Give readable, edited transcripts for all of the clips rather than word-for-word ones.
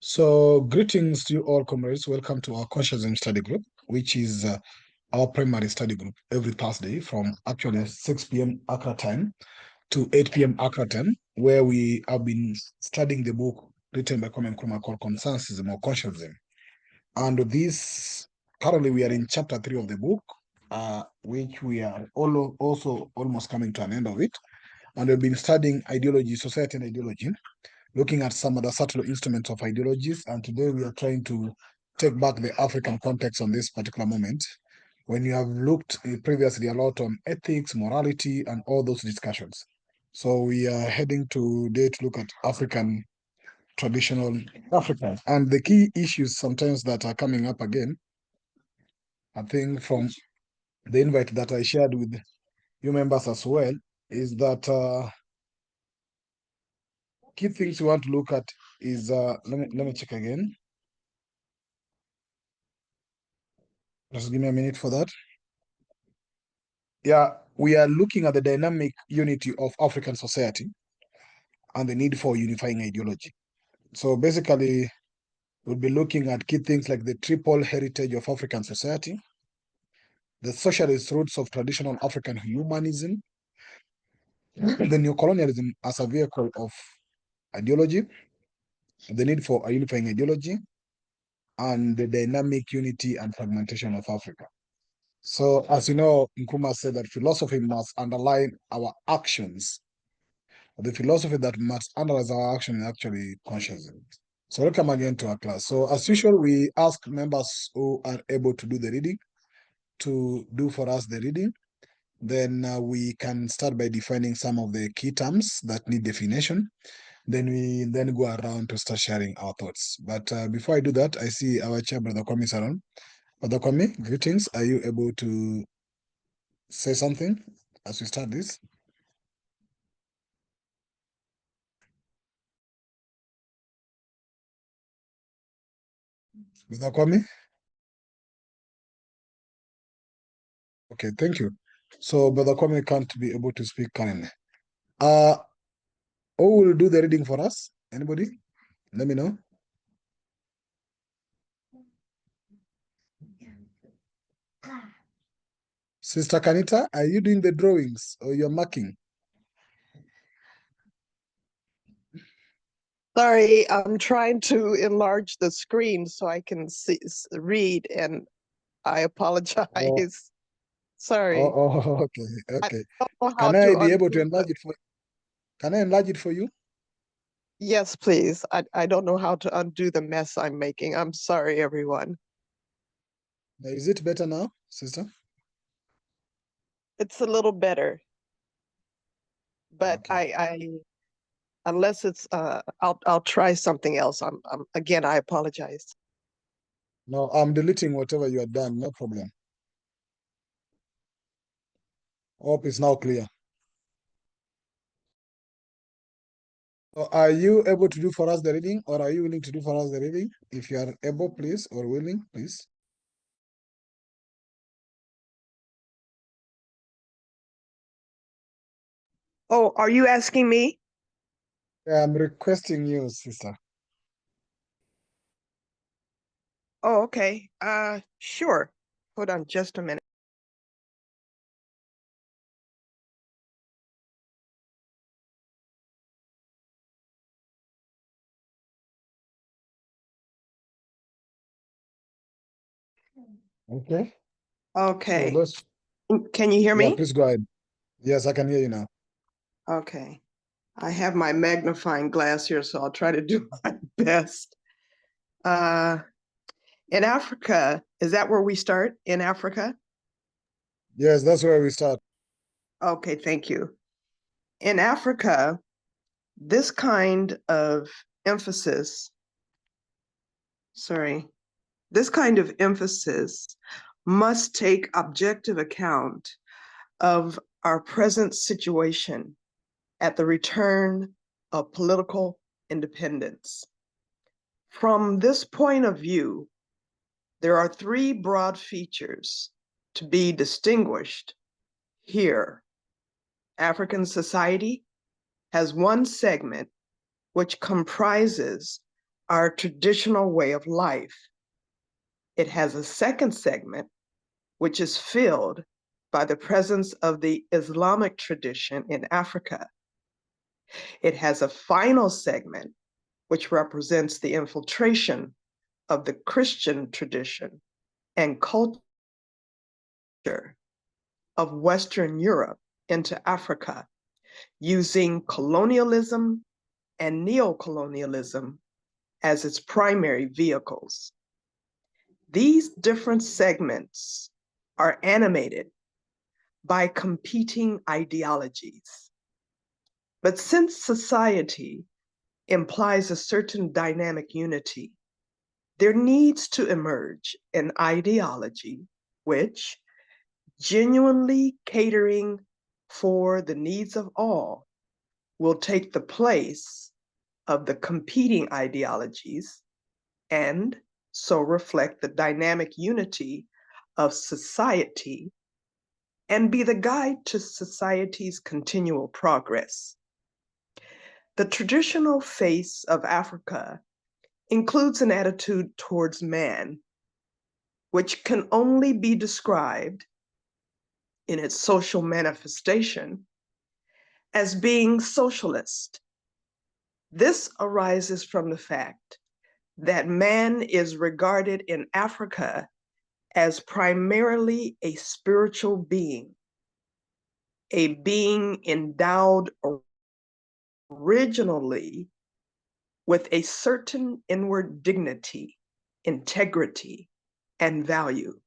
So, greetings to you all, comrades. Welcome to our Consciousness Study Group, which is our primary study group every Thursday from actually 6 p.m. Accra time to 8 p.m. Accra time, where we have been studying the book written by Kwame Nkrumah called Consensusism or Consciousness. And this, currently, we are in chapter 3 of the book, which we are also almost coming to an end of it. And we've been studying ideology, society, and ideology, looking at some of the subtle instruments of ideologies. And today we are trying to take back the African context on this particular moment. When you have looked previously a lot on ethics, morality, and all those discussions. So we are heading today to look at African traditional Africa. And the key issues sometimes that are coming up again, I think from the invite that I shared with you members as well, is that key things we want to look at is, let me check again. Just give me a minute for that. Yeah, we are looking at the dynamic unity of African society and the need for unifying ideology. So basically, we'll be looking at key things like the triple heritage of African society, the socialist roots of traditional African humanism, the neocolonialism as a vehicle of ideology, the need for a unifying ideology, and the dynamic unity and fragmentation of Africa. So, as you know, Nkrumah said that philosophy must underline our actions. The philosophy that must underline our action is actually consciousness. So, welcome again to our class. So, as usual, we ask members who are able to do the reading to do for us the reading. Then we can start by defining some of the key terms that need definition. Then we go around to start sharing our thoughts. But before I do that, I see our chair, Brother Kwame Saron. Brother Kwame, greetings. Are you able to say something as we start this? Brother Kwame? Okay, thank you. So Brother Kwame can't be able to speak currently. Who will do the reading for us? Anybody? Let me know. Sister Kanita, are you doing the drawings or you're marking? Sorry, I'm trying to enlarge the screen so I can read, and I apologize. Oh, Sorry. okay, I okay. don't know how Can I to be able to undo enlarge it for? Can I enlarge it for you? Yes, please. I don't know how to undo the mess I'm making. I'm sorry, everyone. Is it better now, sister? It's a little better, but Okay. I unless it's I'll try something else. Again, I apologize. No, I'm deleting whatever you had done. No problem. Hope it's now clear. So are you able to do for us the reading, or are you willing to do for us the reading? If you are able, please, or willing, please. Oh, are you asking me? I'm requesting you, sister. Oh, okay. Sure. Hold on just a minute. Okay. Okay. So Can you hear me? please go ahead. Yes, I can hear you now. Okay. I have my magnifying glass here, so I'll try to do my best. In Africa, is that where we start? In Africa? Yes, that's where we start. Okay, thank you. In Africa, this kind of emphasis, must take objective account of our present situation at the return of political independence. From this point of view, there are three broad features to be distinguished here. African society has one segment which comprises our traditional way of life. It has a second segment, which is filled by the presence of the Islamic tradition in Africa. It has a final segment, which represents the infiltration of the Christian tradition and culture of Western Europe into Africa, using colonialism and neocolonialism as its primary vehicles. These different segments are animated by competing ideologies. But since society implies a certain dynamic unity, there needs to emerge an ideology which, genuinely catering for the needs of all, will take the place of the competing ideologies and so reflect the dynamic unity of society and be the guide to society's continual progress. The traditional face of Africa includes an attitude towards man, which can only be described in its social manifestation as being socialist. This arises from the fact that man is regarded in Africa as primarily a spiritual being, a being endowed originally with a certain inward dignity, integrity, and value.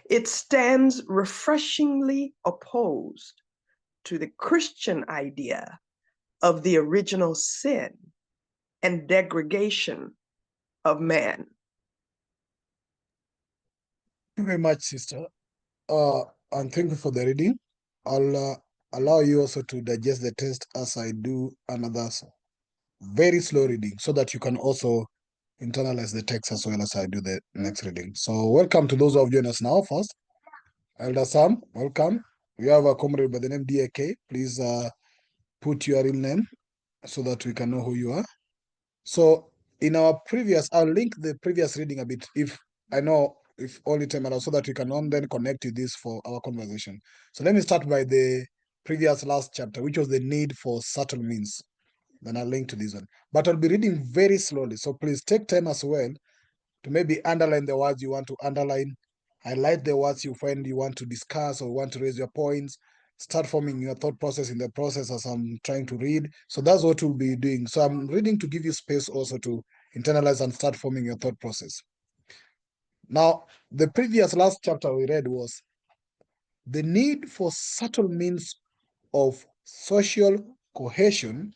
It stands refreshingly opposed to the Christian idea of the original sin and degradation of man. Thank you very much, sister. And thank you for the reading. I'll allow you also to digest the text as I do another very slow reading so that you can also internalize the text as well as I do the next reading. So welcome to those who have joined us now first. Elder Sam, welcome. We have a comrade by the name DAK. Please put your real name so that we can know who you are. So in our previous, I'll link the previous reading a bit if I know if only time allows so that we can then connect to this for our conversation. So let me start by the previous last chapter, which was the need for subtle means. Then I'll link to this one. But I'll be reading very slowly. So please take time as well to maybe underline the words you want to underline, highlight the words you find you want to discuss or want to raise your points, start forming your thought process in the process as I'm trying to read. So that's what we'll be doing. So I'm reading to give you space also to internalize and start forming your thought process. Now, the previous last chapter we read was the need for subtle means of social cohesion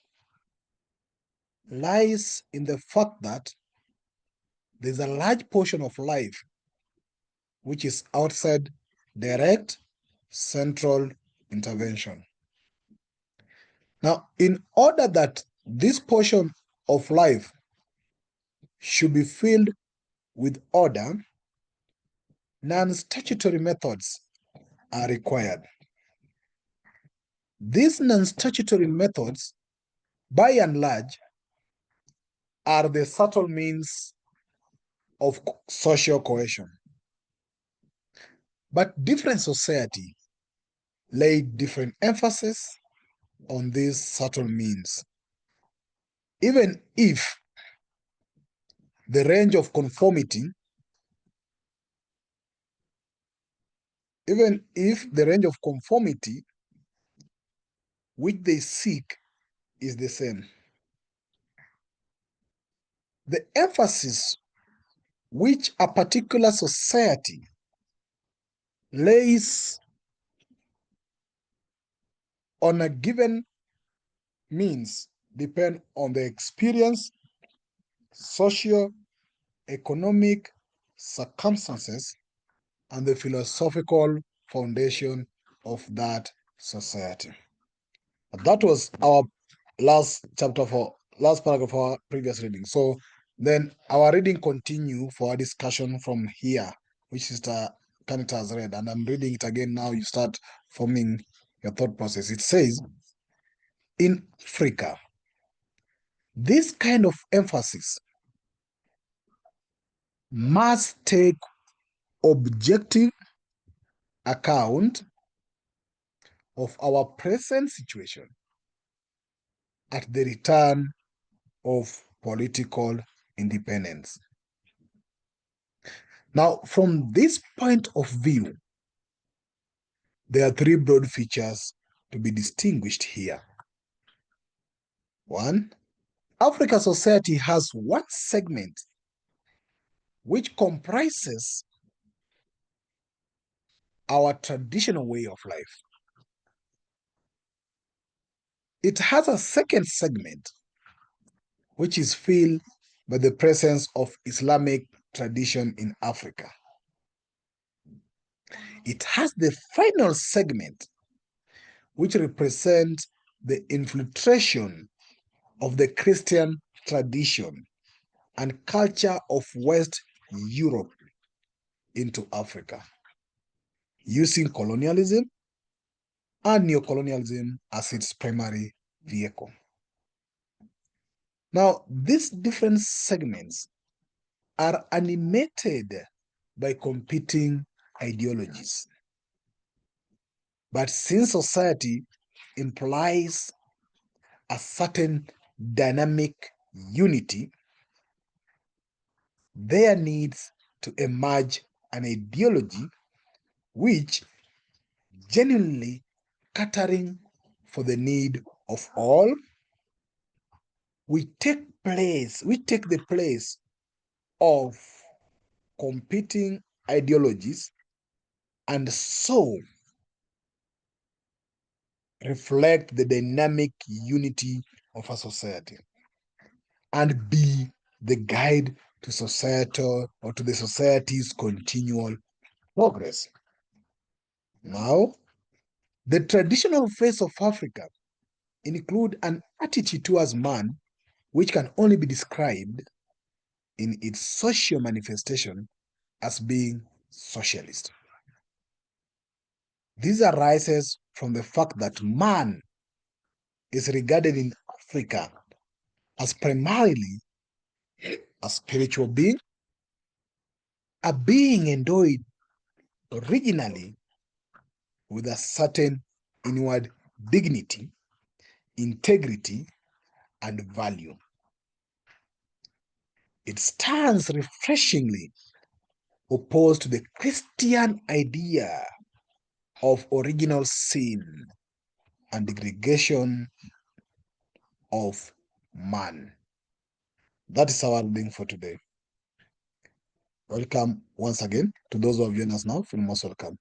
lies in the fact that there's a large portion of life which is outside direct central intervention. Now, in order that this portion of life should be filled with order, non-statutory methods are required. These non-statutory methods, by and large, are the subtle means of social cohesion. But different society lay different emphasis on these subtle means. Even if the range of conformity, which they seek is the same. The emphasis which a particular society lays on a given means depend on the experience, socio-economic circumstances, and the philosophical foundation of that society. That was our last paragraph of our previous reading. So then our reading continue for our discussion from here, which Sister Kanita has read, and I'm reading it again now. You start forming your thought process. It says, in Africa, This kind of emphasis must take objective account of our present situation at the return of political independence. Now, from this point of view, there are three broad features to be distinguished here. One, African society has one segment which comprises our traditional way of life. It has a second segment which is filled by the presence of Islamic tradition in Africa. It has the final segment which represents the infiltration of the Christian tradition and culture of West Europe into Africa, using colonialism and neocolonialism as its primary vehicle. Now, these different segments are animated by competing ideologies. But since society implies a certain dynamic unity, there needs to emerge an ideology which genuinely catering for the need of all, we take the place of competing ideologies and so reflect the dynamic unity of a society and be the guide to societal or to the society's continual progress. Now, the traditional face of Africa include an attitude towards man which can only be described in its social manifestation as being socialist. This arises from the fact that man is regarded in Africa as primarily a spiritual being, a being endowed originally with a certain inward dignity, integrity, and value. It stands refreshingly opposed to the Christian idea of original sin and degradation of man. That is our reading for today. Welcome once again to those who have joined us now. Feel most welcome.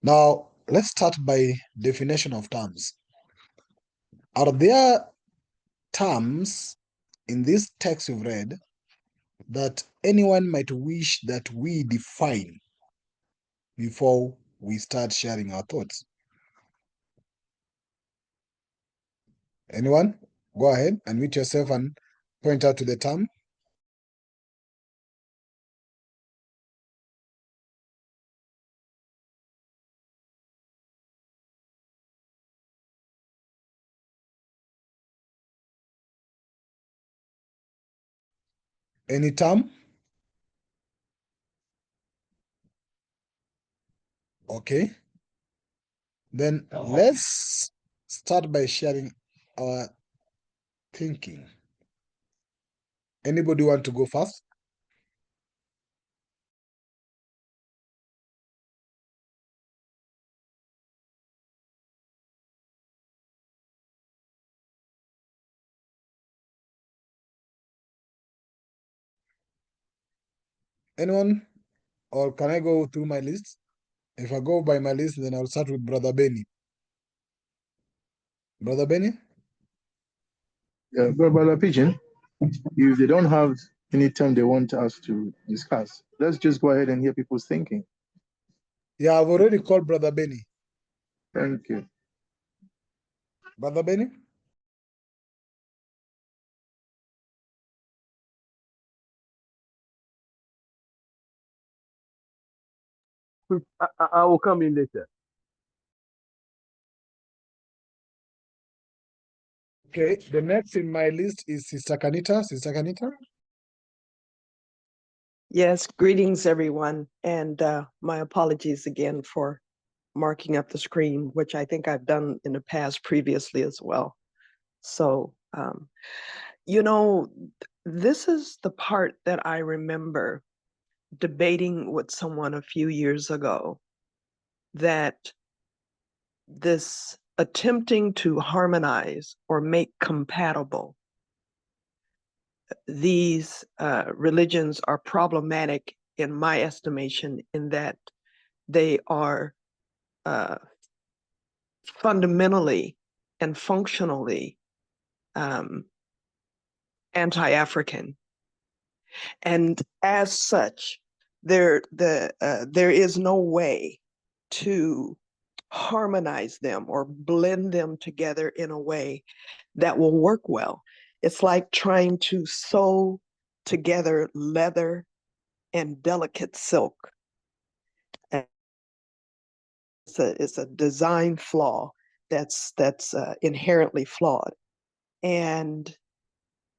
Now, let's start by definition of terms. Are there terms in this text we've read that anyone might wish that we define before we start sharing our thoughts? Anyone? Go ahead, unmute yourself and point out to the term. Any term? Okay. Then let's start by sharing our thinking. Anybody want to go first? Anyone? Or can I go through my list? If I go by my list, then I'll start with Brother Benny. Brother Benny? Yeah, Brother Pigeon, if they don't have any time they want us to discuss, let's just go ahead and hear people's thinking. Yeah, I've already called Brother Benny. Thank you. Brother Benny? I will come in later. Okay, the next in my list is Sister Kanita. Sister Kanita? Yes, greetings, everyone. And my apologies again for marking up the screen, which I think I've done in the past previously as well. So, you know, this is the part that I remember debating with someone a few years ago, that this attempting to harmonize or make compatible these religions are problematic in my estimation, in that they are fundamentally and functionally anti-African. And as such, there is no way to harmonize them or blend them together in a way that will work well. It's like trying to sew together leather and delicate silk. It's a design flaw that's inherently flawed. And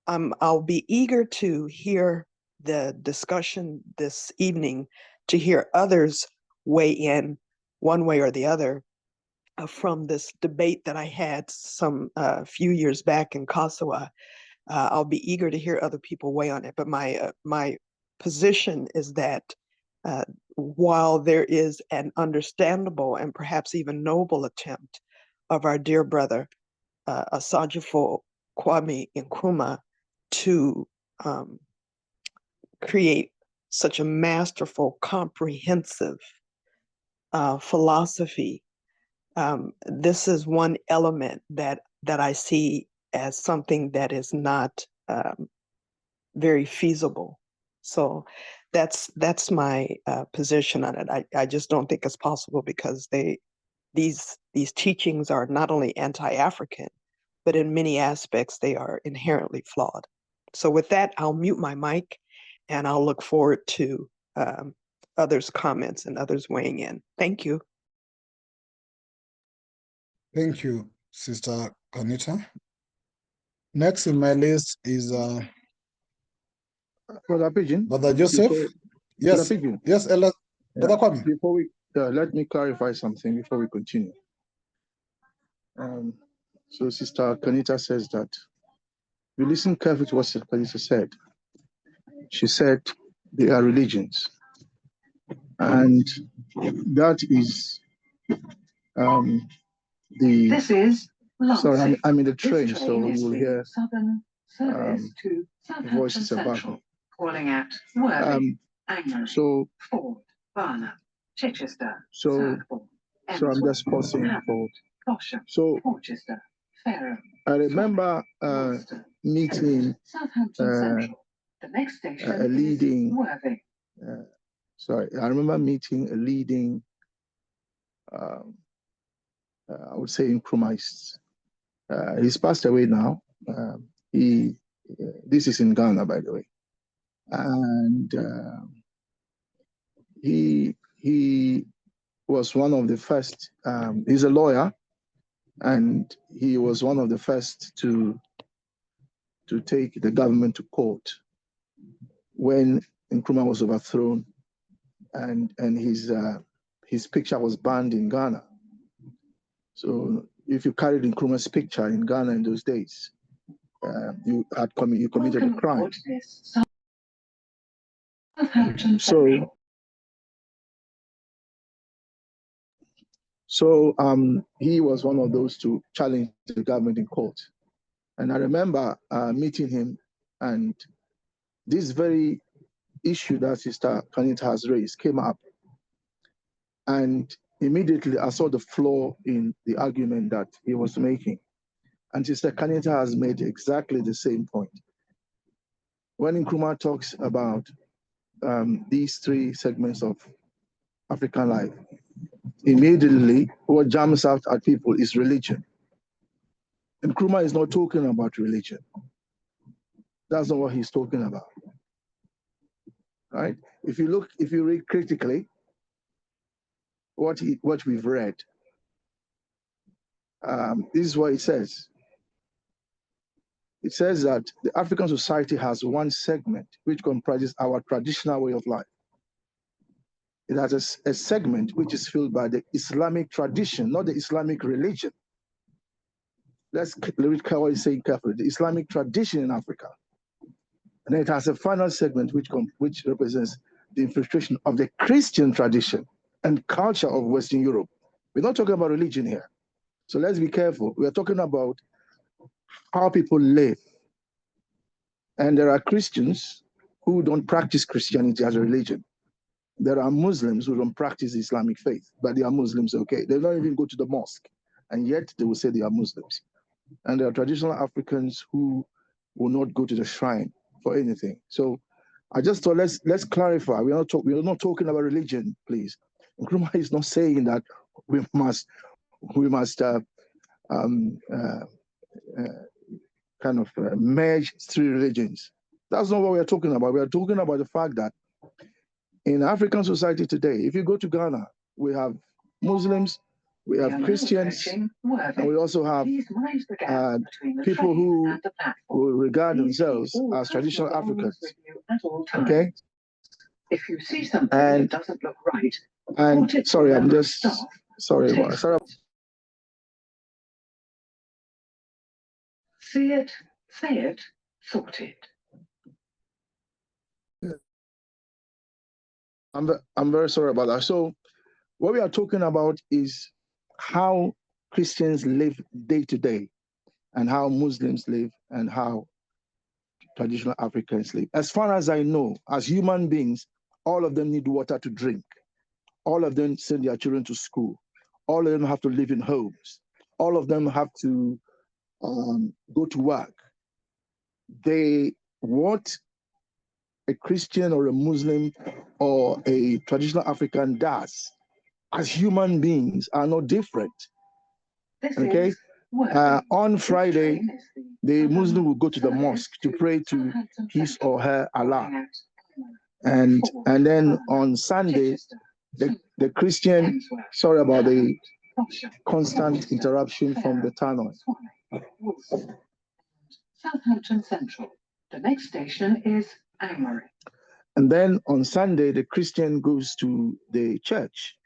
I'll be eager to hear the discussion this evening, to hear others weigh in one way or the other from this debate that I had some few years back in Kasawa. I'll be eager to hear other people weigh on it. But my position is that while there is an understandable and perhaps even noble attempt of our dear brother Asajifo Kwame Nkrumah to create such a masterful, comprehensive philosophy, this is one element that I see as something that is not very feasible. So that's my position on it. I just don't think it's possible, because these teachings are not only anti-African, but in many aspects they are inherently flawed. So with that, I'll mute my mic, and I'll look forward to others' comments and others weighing in. Thank you. Thank you, Sister Kanita. Next in my list is Brother Pigeon. Brother Joseph. Yes, Brother Pigeon. yes, Brother Kwame. Before we let me clarify something before we continue. So Sister Kanita says that, you listen carefully to what Sister Kanita said. She said they are religions, and that is This is sorry, I'm in the train, This so train you will hear Southern service to voices Southampton above Central, me. calling at Worthing, Angmering, So Ford, Barnet, Chichester, so Southbourne, I'm just pausing for. Closham, So Porchester, Fareham. I remember meeting Southampton Central. The next station a leading. is Worthing. I remember meeting a leading, I would say, Nkrumahist. He's passed away now. This is in Ghana, by the way, and he was one of the first. He's a lawyer, and he was one of the first to take the government to court when Nkrumah was overthrown, and his picture was banned in Ghana. So if you carried Nkrumah's picture in Ghana in those days, you committed a crime. So he was one of those to challenge the government in court. And I remember meeting him, and this very issue that Sister Kanita has raised came up. And immediately I saw the flaw in the argument that he was making. And Sister Kanita has made exactly the same point. When Nkrumah talks about these three segments of African life, immediately what jumps out at people is religion. Nkrumah is not talking about religion. That's not what he's talking about. Right? If you read critically what we've read, this is what it says. it says that the African society has one segment which comprises our traditional way of life. It has a segment which is filled by the Islamic tradition, not the Islamic religion. Let's read what it's saying carefully. The Islamic tradition in Africa. And then it has a final segment which represents the infiltration of the Christian tradition and culture of Western Europe. We're not talking about religion here. So let's be careful. We are talking about how people live. And there are Christians who don't practice Christianity as a religion. There are Muslims who don't practice the Islamic faith, but they are Muslims, okay? They don't even go to the mosque, and yet they will say they are Muslims. And there are traditional Africans who will not go to the shrine for anything. So I just thought let's clarify. We are not talking about religion, please. Nkrumah is not saying that we must merge three religions. That's not what we are talking about. We are talking about the fact that in African society today, if you go to Ghana, we have Muslims, we have Christians, and we also have people who regard themselves as traditional Africans. Okay? If you see something that doesn't look right, and sorry, I'm just sorry. See it, say it, sort it. I'm very sorry about that. So what we are talking about is how Christians live day to day and how Muslims live and how traditional Africans live. As far as I know, as human beings, all of them need water to drink. All of them send their children to school. All of them have to live in homes. All of them have to go to work. What a Christian or a Muslim or a traditional African does as human beings are no different. Okay? On Friday, the Muslim will go to the mosque to pray to his or her Allah. And then on Sunday, the Christian, sorry about the constant interruption from the tannoy. Southampton Central. The next station is Angmering. And then on Sunday, the Christian goes to the church.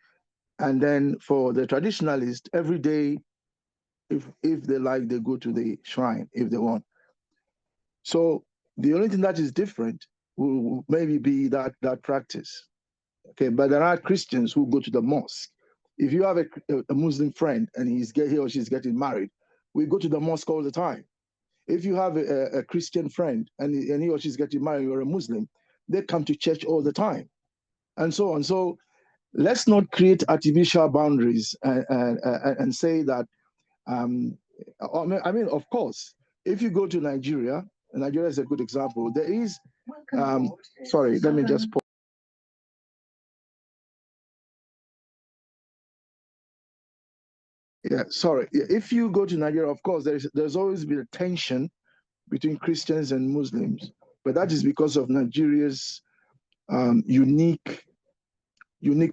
And then for the traditionalist, every day, if they like, they go to the shrine if they want. So the only thing that is different will maybe be that practice. Okay, but there are Christians who go to the mosque. If you have a Muslim friend and he or she's getting married, we go to the mosque all the time. If you have a Christian friend and he or she's getting married, you're a Muslim, they come to church all the time, and so on. So let's not create artificial boundaries and say that. I mean, of course, if you go to Nigeria, Nigeria is a good example. There is, sorry, let me just pause. Yeah, sorry. If you go to Nigeria, of course, there's always been a tension between Christians and Muslims, but that is because of Nigeria's unique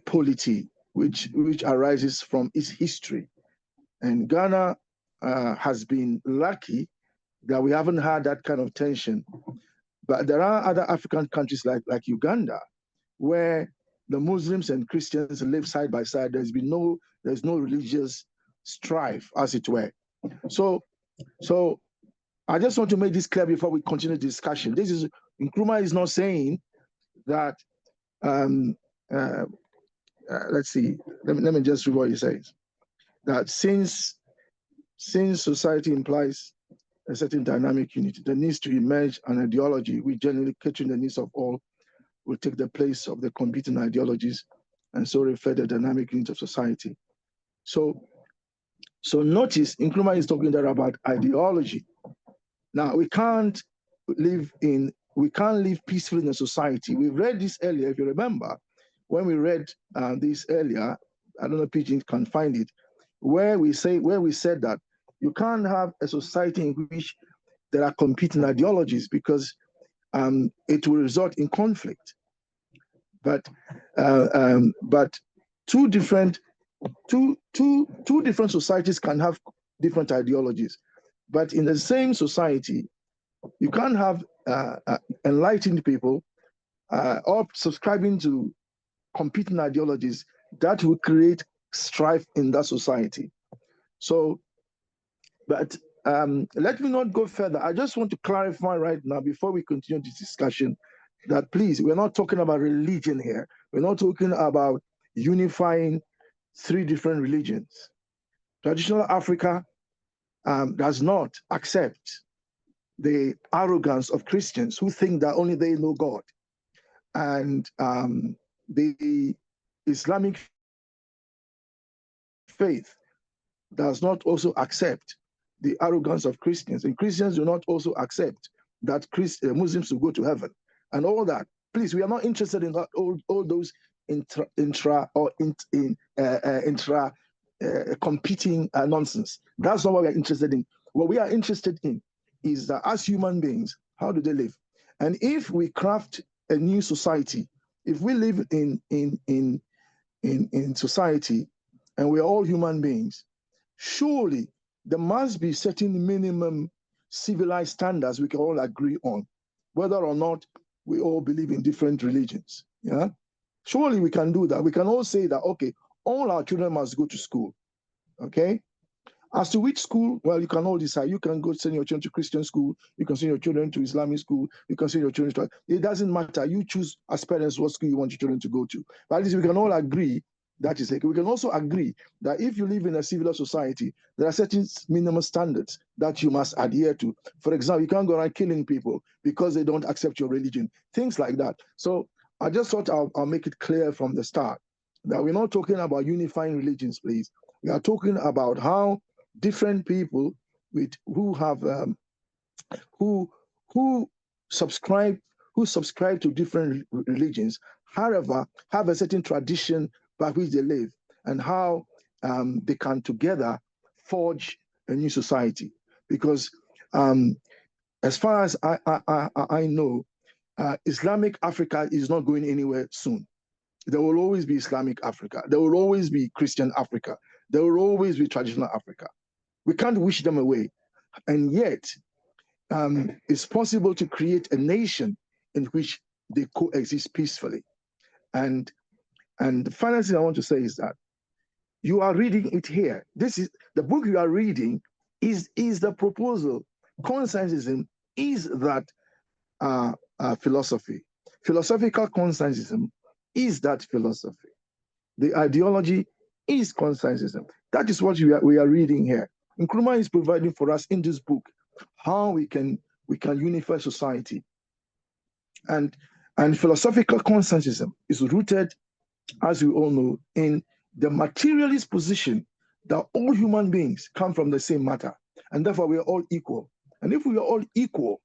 polity, which arises from its history. And Ghana has been lucky that we haven't had that kind of tension. But there are other African countries like Uganda, where the Muslims and Christians live side by side. There's no religious strife, as it were. So I just want to make this clear before we continue the discussion. Nkrumah is not saying that. Let's see. Let me just read what he says. That since society implies a certain dynamic unity, there needs to emerge an ideology which generally catering the needs of all will take the place of the competing ideologies and so refer the dynamic unity of society. So notice Nkrumah is talking there about ideology. Now we can't live peacefully in a society. We read this earlier, if you remember, when we read this earlier. I don't know if Pidgin can find it, where we said that you can't have a society in which there are competing ideologies because it will result in conflict. But two different societies can have different ideologies, but in the same society, You can't have enlightened people or subscribing to competing ideologies that will create strife in that society. So, but let me not go further. I just want to clarify right now before we continue this discussion that please, we're not talking about religion here. We're not talking about unifying three different religions. Traditional Africa does not accept the arrogance of Christians who think that only they know God. And the Islamic faith does not also accept the arrogance of Christians. And Christians do not also accept that Muslims will go to heaven and all that. Please, we are not interested in that, all those intra competing nonsense. That's not what we're interested in. What we are interested in is that as human beings, how do they live? And if we craft a new society, if we live in society and we're all human beings, surely there must be certain minimum civilized standards we can all agree on, whether or not we all believe in different religions. Yeah, surely we can do that. We can all say that, okay, all our children must go to school. Okay, as to which school, well, you can all decide. You can go send your children to Christian school. You can send your children to Islamic school. You can send your children to... It doesn't matter. You choose as parents what school you want your children to go to. But at least we can all agree that is like. We can also agree that if you live in a civil society, there are certain minimum standards that you must adhere to. For example, you can't go around killing people because they don't accept your religion. Things like that. So I just thought I'll make it clear from the start that we're not talking about unifying religions, please. We are talking about how different people who subscribe to different religions, however, have a certain tradition by which they live, and how they can together forge a new society. Because as far as I know, Islamic Africa is not going anywhere soon. There will always be Islamic Africa. There will always be Christian Africa. There will always be traditional Africa. We can't wish them away. And yet, it's possible to create a nation in which they coexist peacefully. And the final thing I want to say is that you are reading it here. This is the book you are reading is the proposal. Conscientism is that philosophy. Philosophical conscientism is that philosophy. The ideology is conscientism. That is what we are reading here. Nkrumah is providing for us in this book how we can unify society. And philosophical conscientism is rooted, as we all know, in the materialist position that all human beings come from the same matter, and therefore we are all equal. And if we are all equal,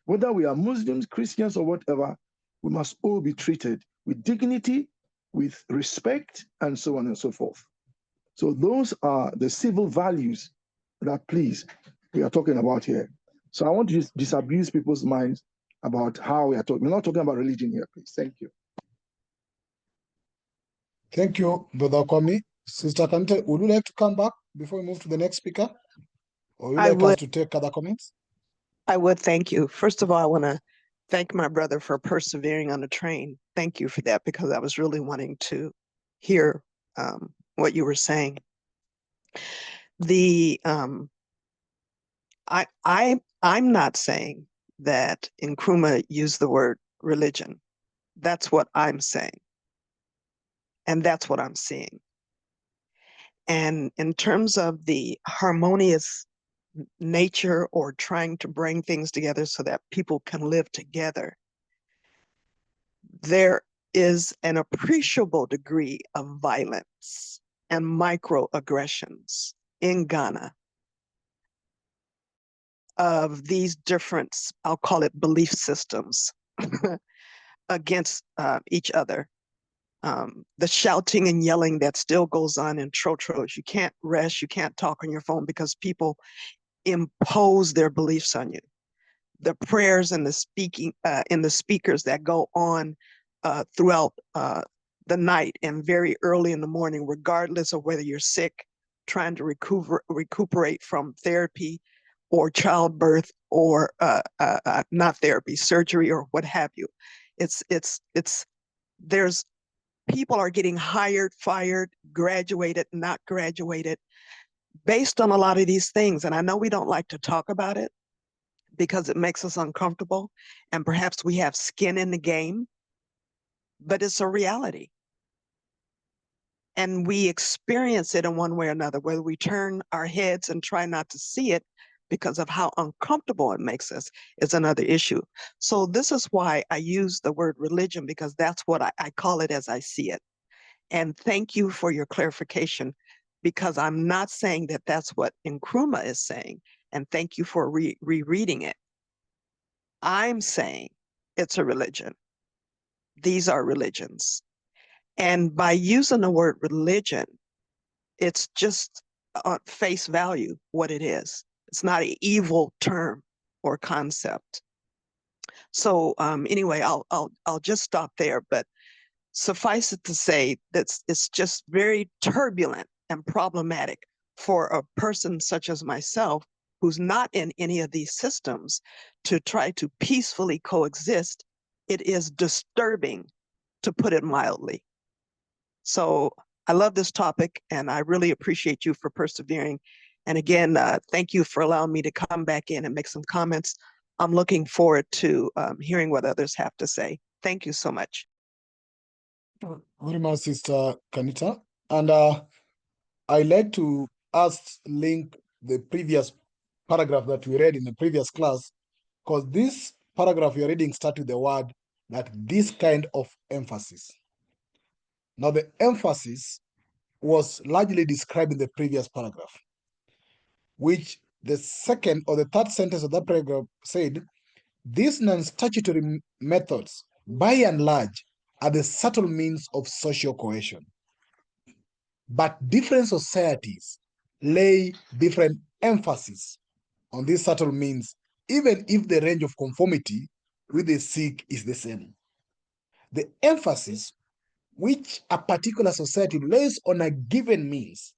whether we are Muslims, Christians, or whatever, we must all be treated with dignity, with respect, and so on and so forth. So those are the civil values that, please, we are talking about here. So I want to just disabuse people's minds about how we are talking. We're not talking about religion here, please. Thank you. Thank you, Brother Kwame. Sister Kante, would you like to come back before we move to the next speaker? Or would you like us to take other comments? I would. Thank you. First of all, I want to thank my brother for persevering on the train. Thank you for that, because I was really wanting to hear what you were saying. I'm not saying that Nkrumah used the word religion. That's what I'm saying. And that's what I'm seeing. And in terms of the harmonious nature or trying to bring things together so that people can live together, there is an appreciable degree of violence and microaggressions in Ghana of these different, I'll call it belief systems against each other. The shouting and yelling that still goes on in trotros. You can't rest, you can't talk on your phone because people impose their beliefs on you. The prayers and the speaking and the speakers that go on throughout the night and very early in the morning, regardless of whether you're sick, trying to recuperate from therapy, or childbirth or not therapy, surgery or what have you. There's people are getting hired, fired, graduated, not graduated, based on a lot of these things. And I know we don't like to talk about it because it makes us uncomfortable and perhaps we have skin in the game, but it's a reality. And we experience it in one way or another, whether we turn our heads and try not to see it because of how uncomfortable it makes us is another issue. So this is why I use the word religion, because that's what I call it as I see it. And thank you for your clarification, because I'm not saying that that's what Nkrumah is saying. And thank you for rereading it. I'm saying it's a religion. These are religions. And by using the word religion, it's just on face value what it is. It's not an evil term or concept. So anyway, I'll just stop there. But suffice it to say that it's just very turbulent and problematic for a person such as myself, who's not in any of these systems, to try to peacefully coexist. It is disturbing, to put it mildly. So I love this topic, and I really appreciate you for persevering. And again, thank you for allowing me to come back in and make some comments. I'm looking forward to hearing what others have to say. Thank you so much. Very much, Sister Kanita. And I like to link the previous paragraph that we read in the previous class, because this paragraph you're reading starts with the word that this kind of emphasis. Now, the emphasis was largely described in the previous paragraph, which the second or the third sentence of that paragraph said, these non-statutory methods, by and large, are the subtle means of social cohesion. But different societies lay different emphasis on these subtle means, even if the range of conformity with the seek is the same. The emphasis which a particular society lays on a given means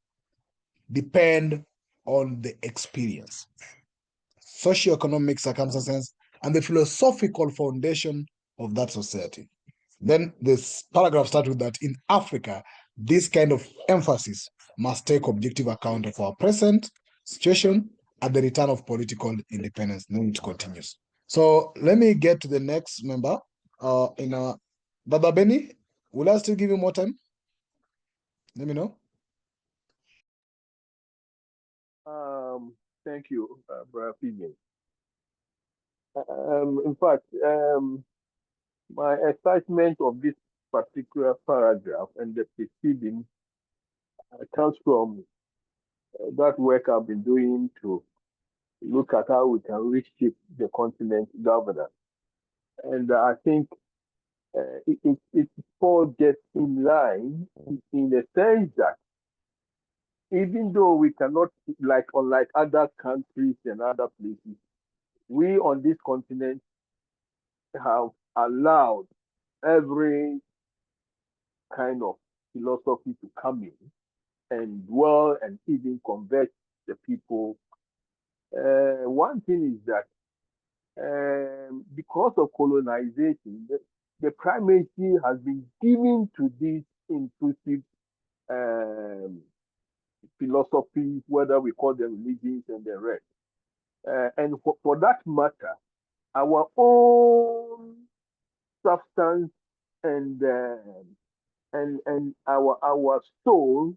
depend on the experience, socioeconomic circumstances, and the philosophical foundation of that society. Then this paragraph starts with that in Africa, this kind of emphasis must take objective account of our present situation at the return of political independence. Then it continues. So let me get to the next member. Brother Benny, will I still give you more time? Let me know. Thank you, Brother Pigeon. In fact, my excitement of this particular paragraph and the preceding comes from that work I've been doing to look at how we can reshape the continent governance. And I think it falls just in line in the sense that even though we cannot, unlike other countries and other places, we on this continent have allowed every kind of philosophy to come in and dwell and even convert the people. One thing is that because of colonization, the primacy has been given to these intrusive philosophies, whether we call them religions and the rest. And for that matter, our own substance and our soul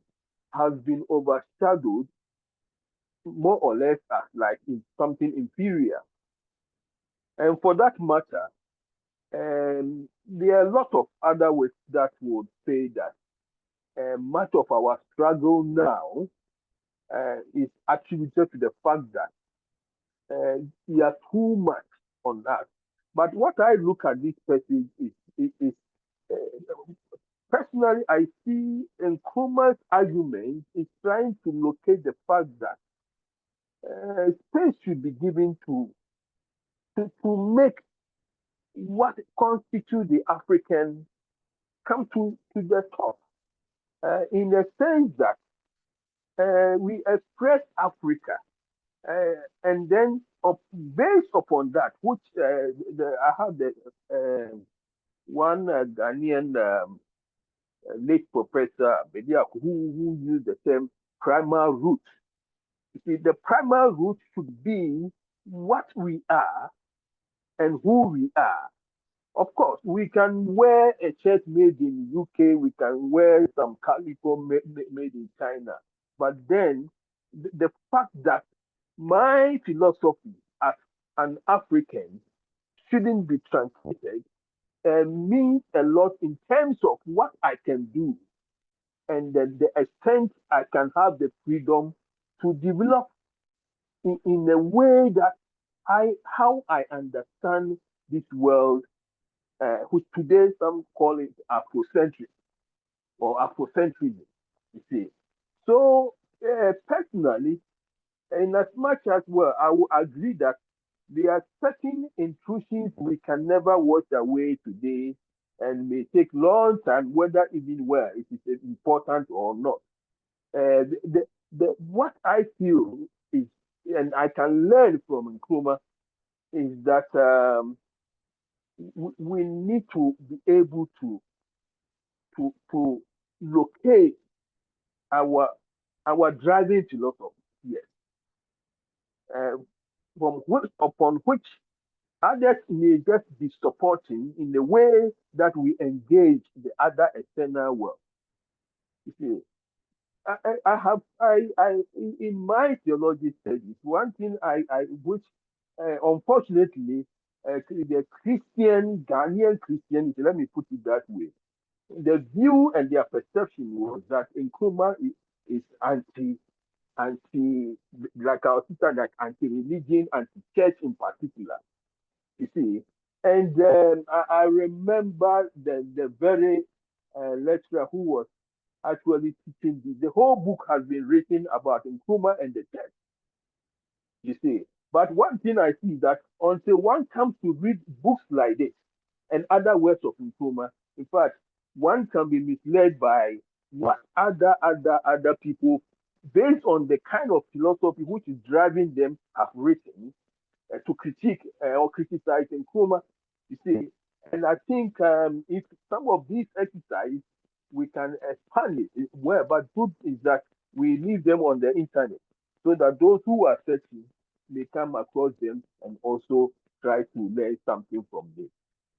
has been overshadowed more or less as like in something inferior. And for that matter, there are a lot of other ways that would say that much of our struggle now is attributed to the fact that we are too much on us. But what I look at this passage is personally, I see Nkrumah's argument is trying to locate the fact that space should be given to make what constitutes the African come to the top, in the sense that we express Africa And then based upon that, which I have the one Ghanaian late professor Bediak who used the term primal root. You see, the primal root should be what we are and who we are. Of course, we can wear a shirt made in UK, we can wear some calico made in China, but then the fact that my philosophy as an African shouldn't be translated means a lot in terms of what I can do and the extent I can have the freedom to develop in a way that how I understand this world, which today some call it Afrocentric or Afrocentrism, you see. So personally, in as much as well, I will agree that there are certain intrusions we can never wash away today and may take long time, whether even where it is important or not. What I feel is, and I can learn from Nkrumah, is that we need to be able to locate our driving philosophy, yes, uh, from which upon which others may just be supporting in the way that we engage the other external world. You see, in my theology studies, one thing which unfortunately the Ghanaian Christianity, let me put it that way, the view and their perception was that Nkrumah is anti, like our sister, like anti-religion, anti-church in particular. You see, and I remember the very lecturer who was actually teaching the whole book has been written about Nkrumah and the church. You see, but one thing I see is that until one comes to read books like this and other works of Nkrumah, in fact, one can be misled by what other people, based on the kind of philosophy which is driving them, have written to critique or criticize Nkrumah. You see, and I think if some of these exercises we can expand it well, but good is that we leave them on the internet so that those who are searching may come across them and also try to learn something from them.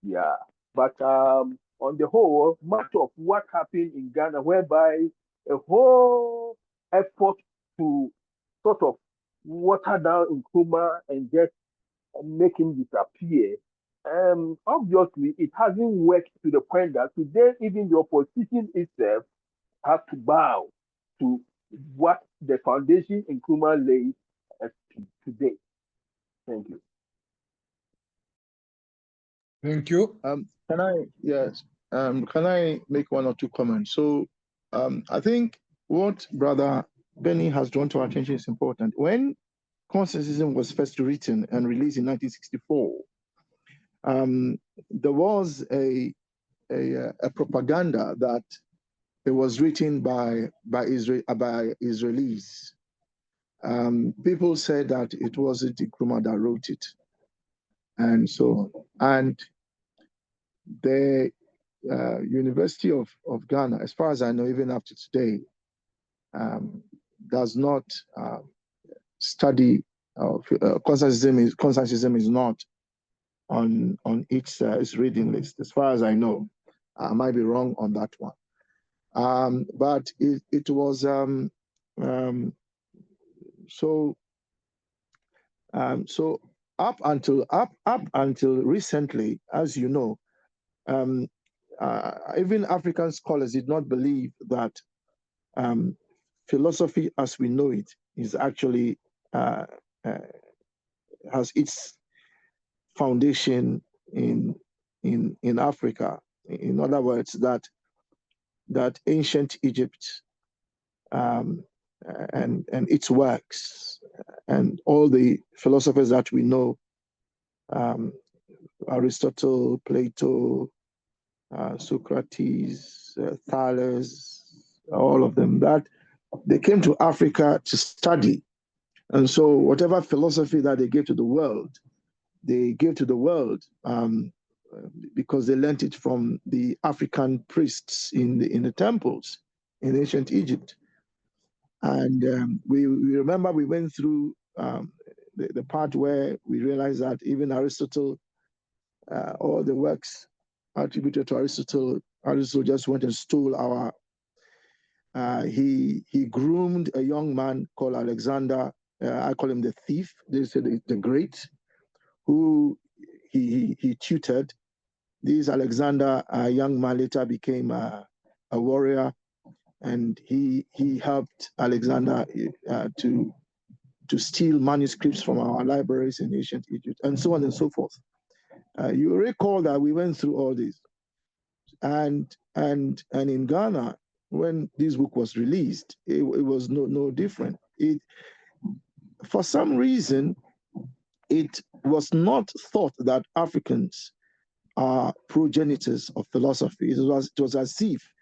Yeah, but on the whole, much of what happened in Ghana, whereby a whole effort to sort of water down Nkrumah and just make him disappear. Obviously, it hasn't worked to the point that today even the opposition itself has to bow to what the foundation Nkrumah laid today. Thank you. Thank you. Can I make one or two comments? So I think what Brother Benny has drawn to our attention is important. When Colonialism was first written and released in 1964, there was a propaganda that it was written by Israelis. People said that it wasn't Nkrumah that wrote it, and so and the University of Ghana, as far as I know, even up to today, does not study Colonialism is not on its reading list, as far as I know. I might be wrong on that one. But it was so up until recently, as you know, even African scholars did not believe that philosophy as we know it is actually has its foundation in Africa. In other words, that ancient Egypt and its works and all the philosophers that we know, Aristotle, Plato, Socrates, Thales, all of them, that they came to Africa to study And so whatever philosophy that they gave to the world, because they learned it from the African priests in the temples in ancient Egypt. And we remember we went through the part where we realized that even Aristotle, all the works attributed to Aristotle just went and stole our. He groomed a young man called Alexander. I call him the thief. They said the great, who he tutored. This Alexander, a young man, later became a warrior, and he helped Alexander to steal manuscripts from our libraries in ancient Egypt, and so on and so forth. You recall that we went through all this, and in Ghana, when this book was released, it was no different. For some reason, it was not thought that Africans are progenitors of philosophy. It was as if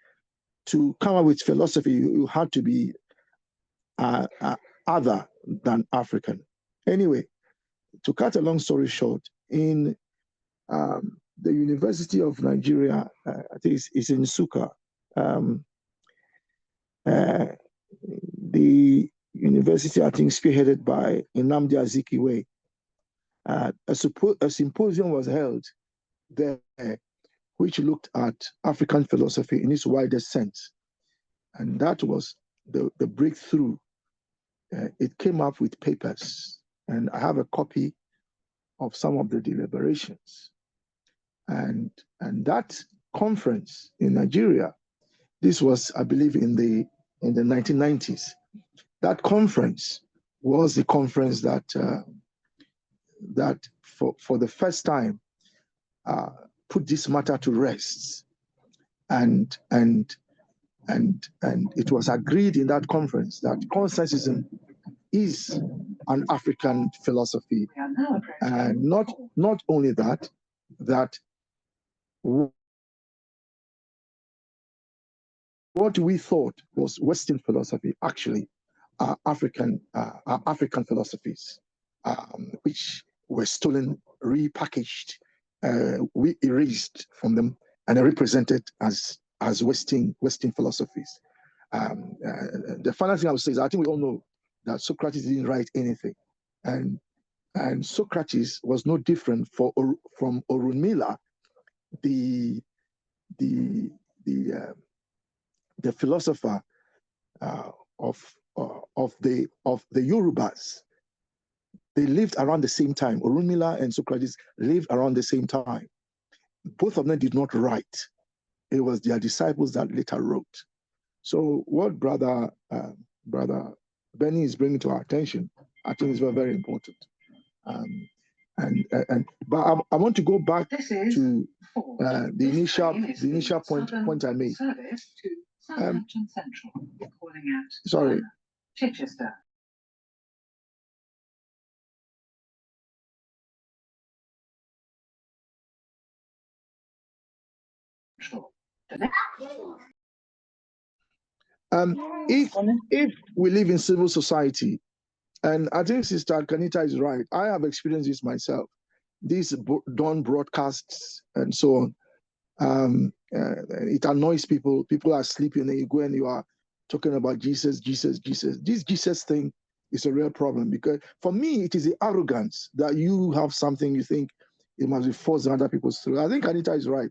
to come up with philosophy, you had to be other than African. Anyway, to cut a long story short, in the University of Nigeria, I think it's in Nsukka, the university, I think, spearheaded by Nnamdi Azikiwe, a symposium was held there which looked at African philosophy in its widest sense. And that was the breakthrough. It came up with papers, and I have a copy of some of the deliberations. And that conference in Nigeria, this was, I believe, in the 1990s. That conference was the conference that for the first time put this matter to rest, and it was agreed in that conference that consensusism is an African philosophy, and not only that what we thought was Western philosophy actually are African philosophies, which were stolen, repackaged, we erased from them, and are represented as Western philosophies. The final thing I would say is I think we all know that Socrates didn't write anything, and Socrates was no different from Orunmila, the philosopher of the Yorubas. They lived around the same time. Orunmila and Socrates lived around the same time. Both of them did not write. It was their disciples that later wrote. So what brother Benny is bringing to our attention, I think is very, very important. But I want to go back to the initial point I made. Southampton Central, calling out. Sorry. Chichester. If we live in civil society, and I think Sister Kanita is right, I have experienced this myself. These dawn broadcasts and so on, it annoys people. People are sleeping, and you go and you are talking about Jesus. This Jesus thing is a real problem, because for me, it is the arrogance that you have something you think it must be forced on other people's through. I think Anita is right,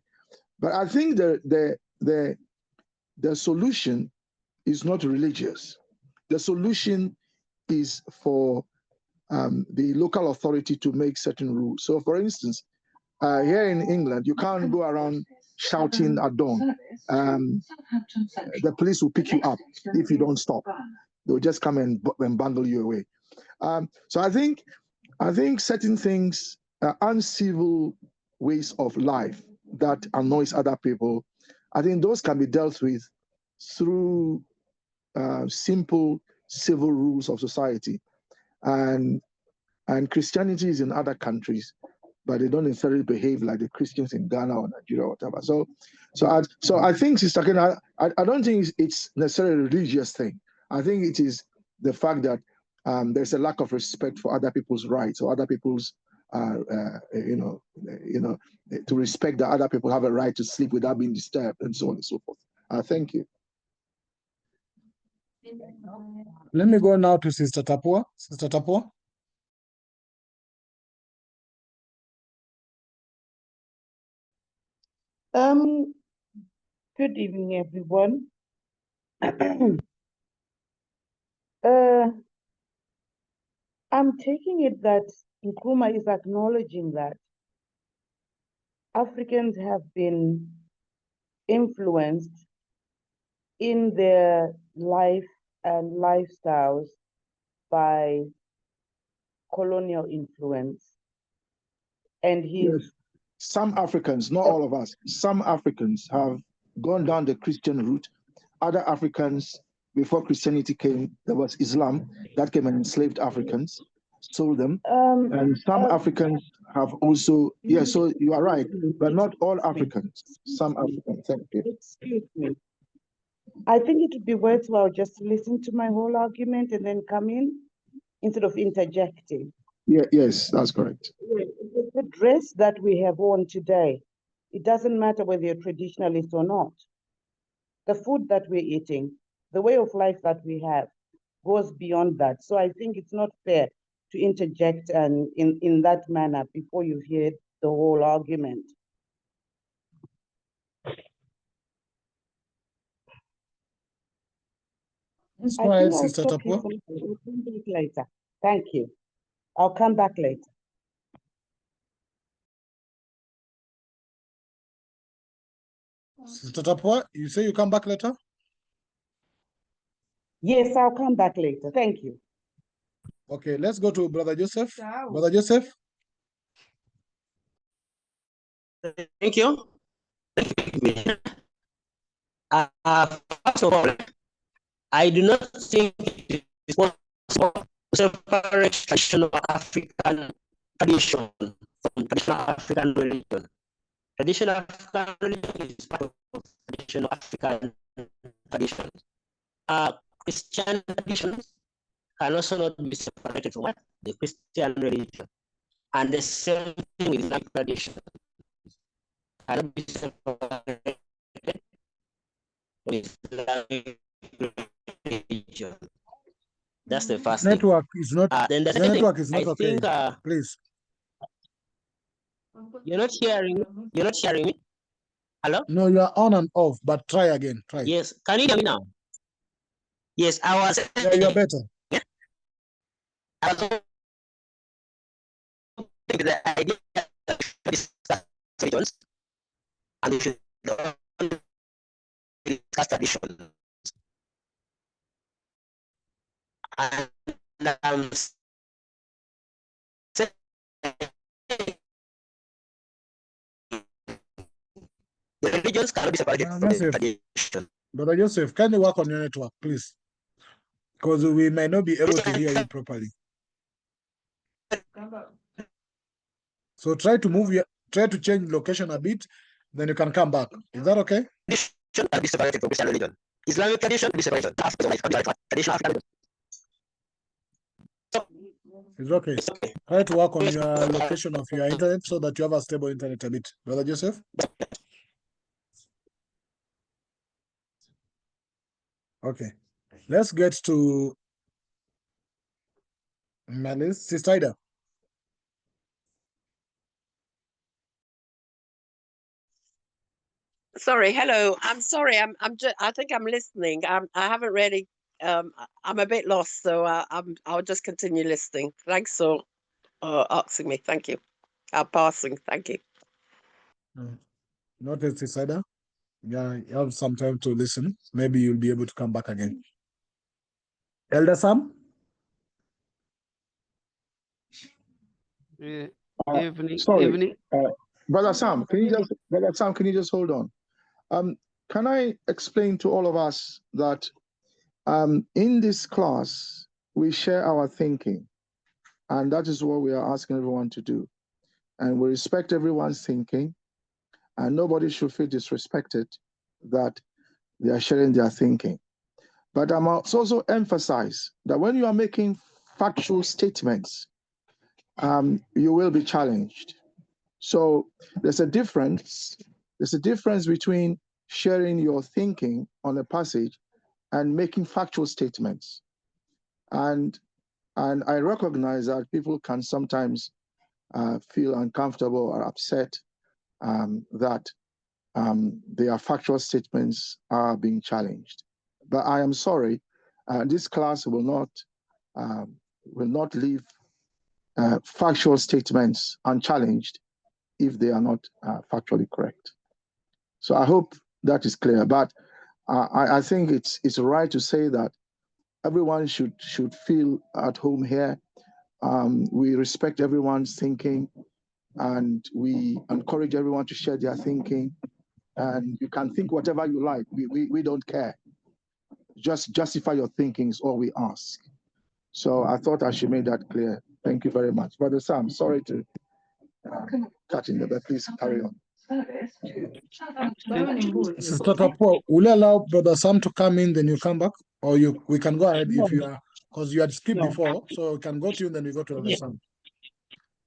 but I think the solution is not religious. The solution is for the local authority to make certain rules. So, for instance, here in England, you can't go around shouting at dawn. The police will pick you up if you don't stop. They'll just come and bundle you away. So I think certain things, uncivil ways of life that annoys other people, I think those can be dealt with through simple civil rules of society. And Christianity is in other countries, but they don't necessarily behave like the Christians in Ghana or Nigeria or whatever. So I think, Sister Ken, I don't think it's necessarily a religious thing. I think it is the fact that there's a lack of respect for other people's rights or other people's, to respect that other people have a right to sleep without being disturbed, and so on and so forth. Thank you. Let me go now to Sister Tapua. Sister Tapua. Good evening, everyone. I'm taking it that Nkrumah is acknowledging that Africans have been influenced in their life and lifestyles by colonial influence. And Yes. Some Africans, not all of us, some Africans have gone down the Christian route. Other Africans, before Christianity came, there was Islam that came and enslaved Africans, sold them. And some Africans have also, yeah, so you are right, but not all Africans, some Africans. Thank you. Excuse me. I think it would be worthwhile just to listen to my whole argument and then come in instead of interjecting. Yeah, yes, that's correct. The dress that we have on today, it doesn't matter whether you're traditionalist or not. The food that we're eating, the way of life that we have goes beyond that. So I think it's not fair to interject and in that manner before you hear the whole argument. That's I right, think I'll Sister stop Tapua. here. I'll come back later. Thank you. I'll come back later. Sister Tapua, you say you come back later? Yes, I'll come back later. Thank you. Okay, let's go to Brother Joseph. Brother Joseph. Thank you. First of all, I do not think it is possible to separate traditional African tradition from traditional African religion. Traditional African religion is part of traditional African tradition. Christian traditions can also not be separated from the Christian religion. And the same thing with Islamic tradition cannot be separated from Islamic religion. That's the first network thing. Is not. Then the The second network thing, is not I okay. think, Please. You're not hearing me. You're not hearing me. Hello? No, you are on and off, but try again. Try. Yes. Can you hear me now? Yes, I was. Yeah, you're better. Yeah. I was the idea of traditions, and we should discuss traditions. And the religions cannot be separated from the tradition. Brother Joseph, can you work on your network, please? Because we may not be able to hear you properly. So try to change location a bit, then you can come back. Is that okay? Tradition can be separated from Christian religion. Islamic tradition can be separated. Traditional African religion. It's okay. Try to work on your location of your internet so that you have a stable internet a bit. Brother Joseph? Okay. Let's get to Malice. Sister Ida. Sorry, hello. I'm sorry. I think I'm listening. I haven't really. I'm a bit lost, so I'll just continue listening. Thanks for asking me. Thank you. Passing. Thank you. Noted, Sister Ida. Yeah, you have some time to listen. Maybe you'll be able to come back again. Elder Sam? Sorry. Brother Sam, can you just hold on? Can I explain to all of us that in this class, we share our thinking, and that is what we are asking everyone to do. And we respect everyone's thinking, and nobody should feel disrespected that they are sharing their thinking. But I must also emphasize that when you are making factual statements, you will be challenged. So there's a difference. There's a difference between sharing your thinking on a passage and making factual statements. And I recognize that people can sometimes feel uncomfortable or upset that their factual statements are being challenged. But I am sorry, this class will not leave factual statements unchallenged if they are not factually correct. So I hope that is clear. But I think it's right to say that everyone should feel at home here. We respect everyone's thinking, and we encourage everyone to share their thinking. And you can think whatever you like. We don't care. Just justify your thinking is all we ask. So I thought I should make that clear. Thank you very much. Brother Sam, sorry to cut in there, but please carry on. Sister Tapo, will you allow Brother Sam to come in, then you come back? Or we can go ahead if you are, because you had skipped before, so we can go to you, then we go to Brother Sam.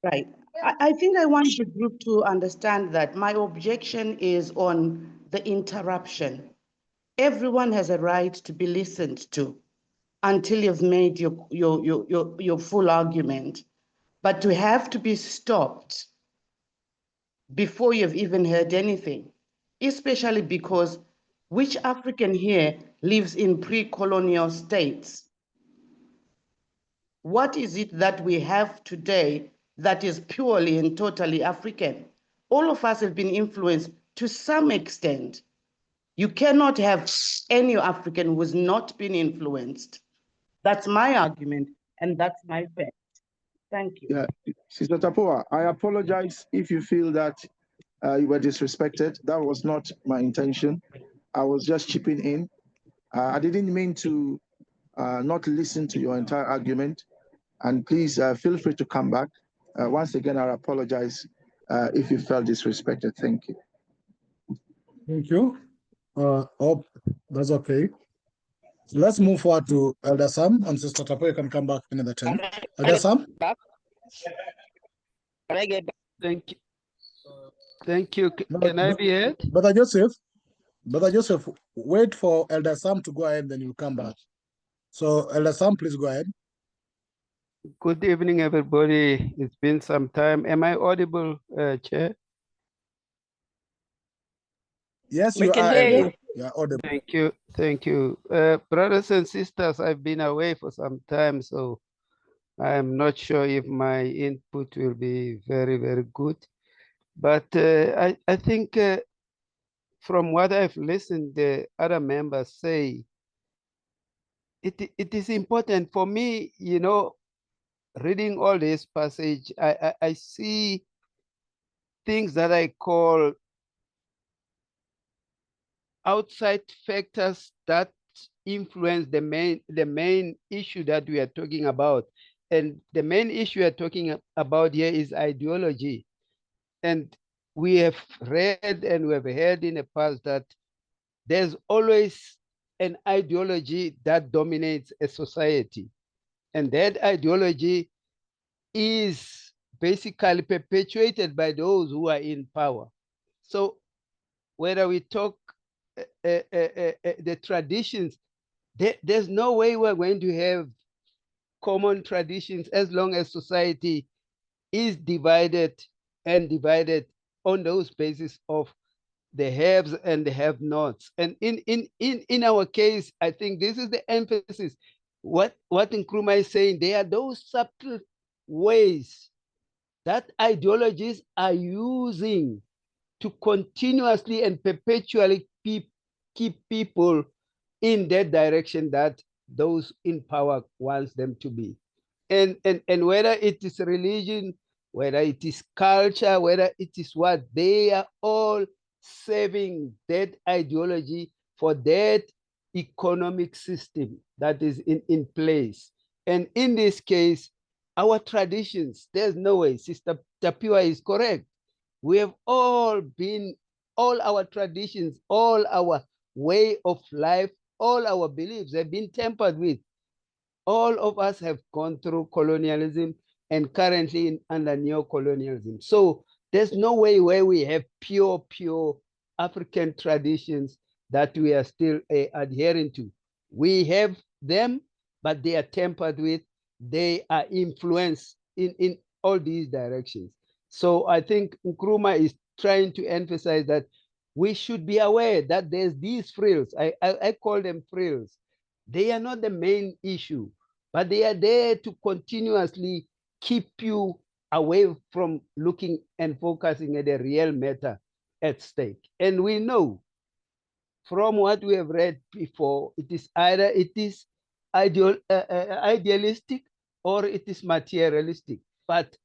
Right. I think I want the group to understand that my objection is on the interruption. Everyone has a right to be listened to until you've made your full argument. But to have to be stopped before you've even heard anything, especially because which African here lives in pre-colonial states? What is it that we have today that is purely and totally African? All of us have been influenced to some extent. You cannot have any African who has not been influenced. That's my argument, and that's my bet. Thank you. Yeah, Sister Tapoa, I apologize if you feel that you were disrespected. That was not my intention. I was just chipping in. I didn't mean to not listen to your entire argument. And please feel free to come back. Once again, I apologize if you felt disrespected. Thank you. Thank you. Hope that's okay. Let's move forward to Elder Sam, and Sister Tapo, you can come back another time. Elder Sam? Can I get back? Thank you. Thank you. Can I be heard? Brother Joseph, wait for Elder Sam to go ahead, then you come back. So, Elder Sam, please go ahead. Good evening, everybody. It's been some time. Am I audible, Chair? Yes, We you can are. hear you. Yeah, audible. Thank you. Thank you. Brothers and sisters, I've been away for some time, so I'm not sure if my input will be very, very good. But I think from what I've listened the other members say, it is important for me, you know, reading all this passage, I see things that I call outside factors that influence the main issue that we are talking about. And the main issue we are talking about here is ideology. And we have read and we have heard in the past that there's always an ideology that dominates a society. And that ideology is basically perpetuated by those who are in power. So whether we talk the traditions, there's no way we're going to have common traditions as long as society is divided on those bases of the haves and the have-nots. And in our case, I think this is the emphasis. What Nkrumah is saying, there are those subtle ways that ideologies are using to continuously and perpetually keep people in that direction that those in power wants them to be. And whether it is religion, whether it is culture, whether it is what, they are all serving that ideology for that economic system that is in place. And in this case, our traditions, there's no way, Sister Tapua is correct. We have all our traditions, all our way of life, all our beliefs have been tampered with. All of us have gone through colonialism and currently under neocolonialism. So there's no way where we have pure African traditions that we are still adhering to. We have them, but they are tempered with, they are influenced in all these directions. So I think Nkrumah is trying to emphasize that we should be aware that there's these frills. I call them frills. They are not the main issue, but they are there to continuously keep you away from looking and focusing at the real matter at stake. And we know from what we have read before, it is either idealistic or it is materialistic. But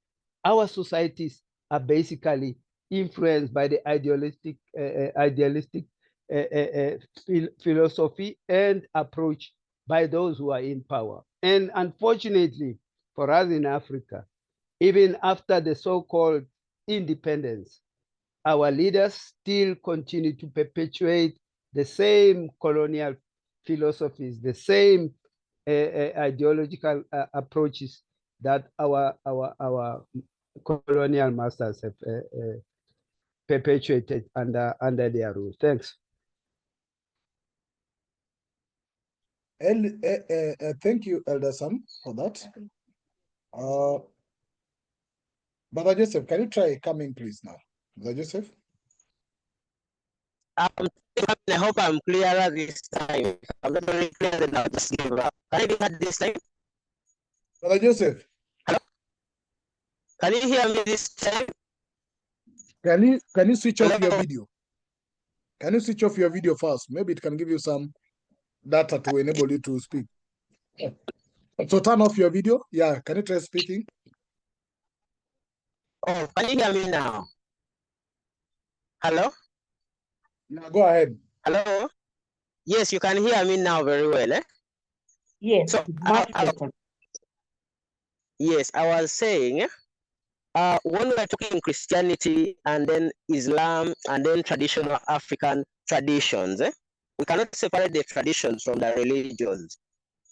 our societies are basically influenced by the idealistic philosophy and approach by those who are in power. And unfortunately for us in Africa, even after the so-called independence, our leaders still continue to perpetuate the same colonial philosophies, the same ideological approaches that our colonial masters have perpetuated under their rule. Thanks. Thank you, Elder Sam, for that. Brother Joseph, can you try coming, please, now? Brother Joseph? I hope I'm clearer this time. I'm not very clear, then I'll just give up. Can I be heard this time? Brother Joseph? Hello? Can you hear me this time? Can you switch off your video? Can you switch off your video first? Maybe it can give you some data to enable you to speak. So turn off your video. Yeah, can you try speaking? Oh, can you hear me now? Hello? Yeah, go ahead. Hello? Yes, you can hear me now very well, eh? Yes, So, much better. Yes, I was saying, when we're talking Christianity and then Islam and then traditional African traditions, we cannot separate the traditions from the religions.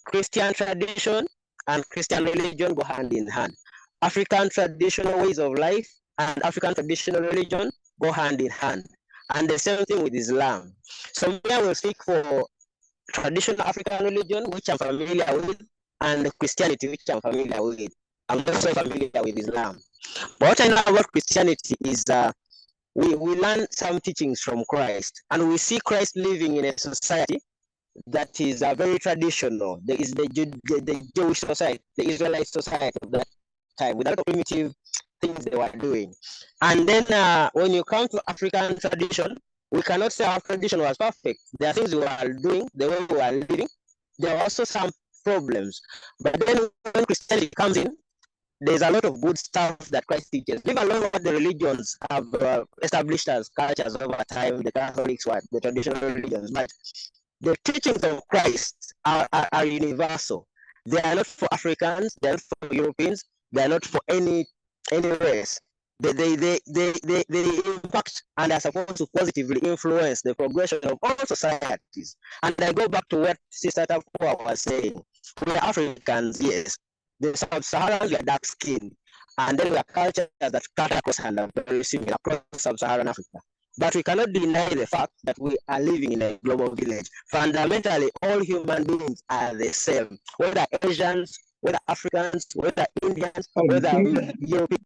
Christian tradition and Christian religion go hand in hand. African traditional ways of life and African traditional religion go hand in hand. And the same thing with Islam. So I will speak for traditional African religion, which I'm familiar with, and Christianity, which I'm familiar with. I'm not so familiar with Islam. But what I know about Christianity is we learn some teachings from Christ, and we see Christ living in a society that is very traditional. There is the Jewish society, the Israelite society of that time, with a lot of primitive things they were doing. And then when you come to African tradition, we cannot say our tradition was perfect. There are things we were doing, the way we were living. There are also some problems. But then when Christianity comes in, there's a lot of good stuff that Christ teaches. Leave alone what the religions have established as cultures over time, the Catholics, the traditional religions. But the teachings of Christ are universal. They are not for Africans, they are not for Europeans, they are not for any race. They impact and are supposed to positively influence the progression of all societies. And I go back to what Sister Tafua was saying. We are Africans, yes. The Sub-Saharans, we are dark skinned. And then we are cultures that cut across and are very similar across Sub-Saharan Africa. But we cannot deny the fact that we are living in a global village. Fundamentally, all human beings are the same, whether Asians, whether Africans, whether Indians, whether Europeans.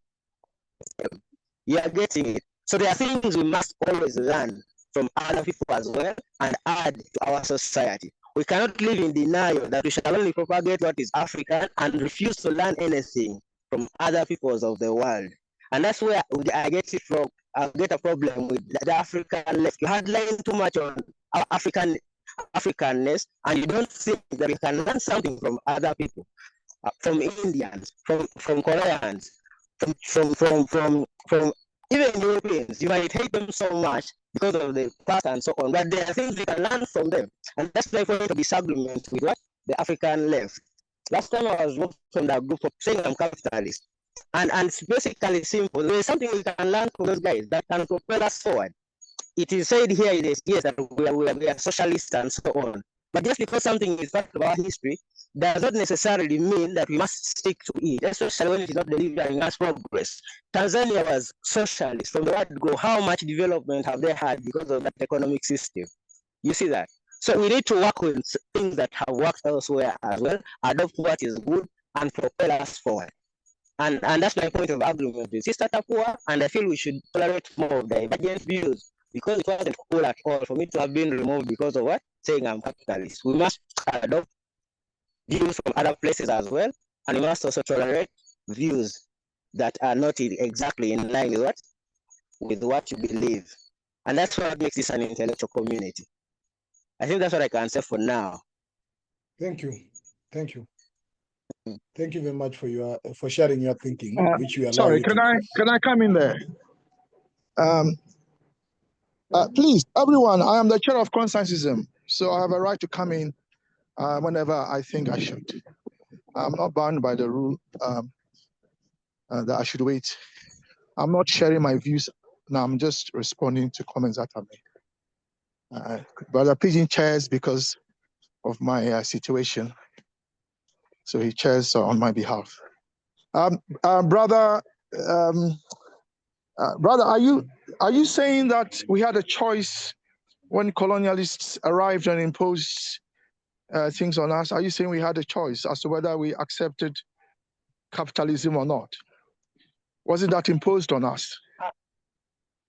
You are getting it. So there are things we must always learn from other people as well and add to our society. We cannot live in denial that we shall only propagate what is African and refuse to learn anything from other peoples of the world. And that's where I get it from. I get a problem with the African left. You hardline too much on our Africanness, and you don't think that we can learn something from other people, from Indians, from Koreans, from even Europeans. You might hate them so much because of the past and so on, but there are things we can learn from them, and that's why we're going to disagreement with what the African left. Last time I was working from that group of saying I'm capitalist. And it's basically simple. There is something we can learn from those guys that can propel us forward. It is said here, yes, that we are socialists and so on. But just because something is part of our history does not necessarily mean that we must stick to it, especially when it is not delivering us progress. Tanzania was socialist from the word go. How much development have they had because of that economic system? You see that? So we need to work with things that have worked elsewhere as well, adopt what is good, and propel us forward. And that's my point of agreement with Sister Tapua, and I feel we should tolerate more of divergent views, because it wasn't cool at all for me to have been removed because of what? Saying I'm capitalist. We must adopt views from other places as well, and we must also tolerate views that are not exactly in line with what you believe. And that's what makes this an intellectual community. I think that's what I can say for now. Thank you. Thank you. Thank you very much for sharing your thinking, which we allow Sorry, you can to. I come in there? Please, everyone, I am the chair of Consensusism, so I have a right to come in whenever I think I should. I'm not bound by the rule that I should wait. I'm not sharing my views now. I'm just responding to comments that are made. Brother Pigeon chairs because of my situation, so he chairs on my behalf. Brother, are you saying that we had a choice when colonialists arrived and imposed things on us? Are you saying we had a choice as to whether we accepted capitalism or not? Wasn't that imposed on us?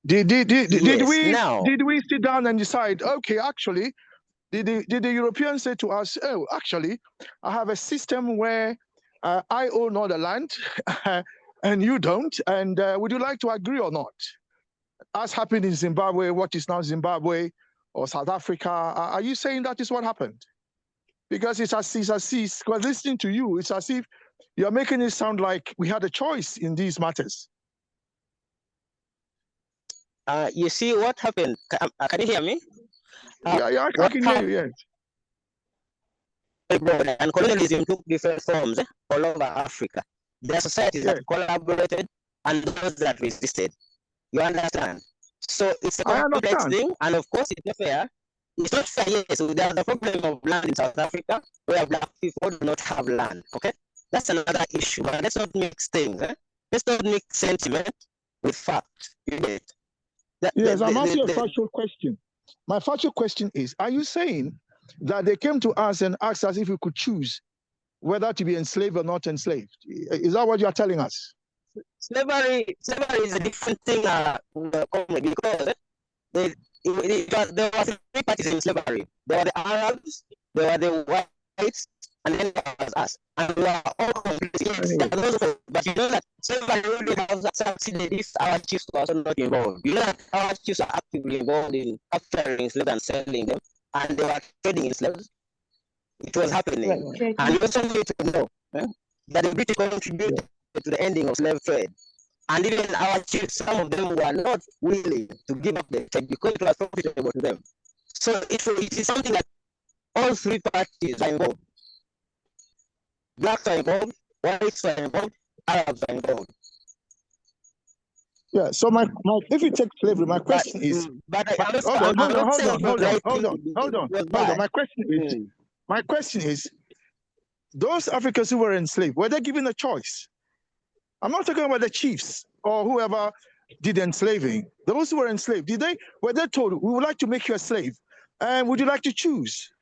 Did we sit down and decide, okay, actually, did the Europeans say to us, oh, actually, I have a system where I own all the land and you don't, and would you like to agree or not? As happened in Zimbabwe, what is now Zimbabwe, or South Africa, are you saying that is what happened? Because it's as if, because listening to you, it's as if you're making it sound like we had a choice in these matters. You see what happened? Can you hear me? Yeah, I can hear you, yes. And colonialism took different forms all over Africa. There are societies that collaborated and those that resisted. You understand? So it's a complex thing, and of course it's not fair. It's not fair, yes. So there's the problem of land in South Africa where black people do not have land. Okay? That's another issue. But let's not mix things. Let's not mix sentiment with fact. You get it? Yes, I'm asking a factual question. My factual question is, are you saying that they came to us and asked us if we could choose whether to be enslaved or not enslaved? Is that what you are telling us? Slavery is a different thing, because there were three parties in slavery. There were the Arabs, there were the whites, and then there was us. And we are all complicit. Anyway. But you know that slavery really has succeeded if our chiefs were also not involved. You know that our chiefs are actively involved in capturing slaves and selling them, and they were trading in slaves. It was happening. Right. And you also need to know that the British contributed to the ending of slave trade. And even our chiefs, some of them were not willing to give up the trade because it was profitable to them. So it is something that all three parties are involved. Blacks are involved, whites are involved, Arabs are involved. Yeah, so my if you take slavery, my question is, hold on. My question is, those Africans who were enslaved, were they given a choice? I'm not talking about the chiefs or whoever did enslaving. Those who were enslaved, were they told, we would like to make you a slave, and would you like to choose?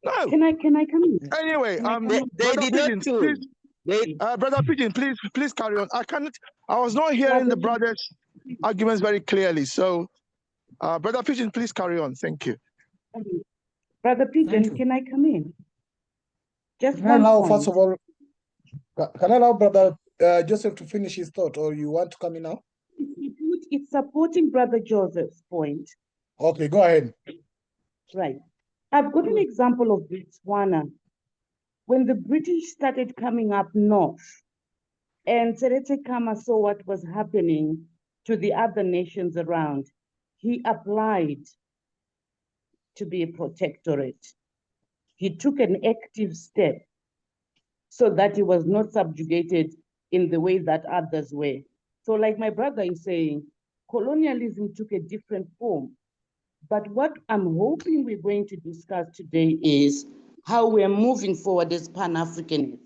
No. Can I come in? Anyway, they did not choose. Brother Pigeon, please carry on. I was not hearing the brothers' arguments very clearly. So, Brother Pigeon, please carry on. Thank you. Brother Pigeon, can I come in? Just can I allow, first of all, can I allow Brother Joseph to finish his thought, or you want to come in now? It's supporting Brother Joseph's point. Okay, go ahead. Right. I've got an example of Botswana. When the British started coming up north, and Seretse Khama saw what was happening to the other nations around, he applied to be a protectorate. He took an active step so that he was not subjugated in the way that others were. So like my brother is saying, colonialism took a different form, But what I'm hoping we're going to discuss today is how we're moving forward as Pan-Africanists,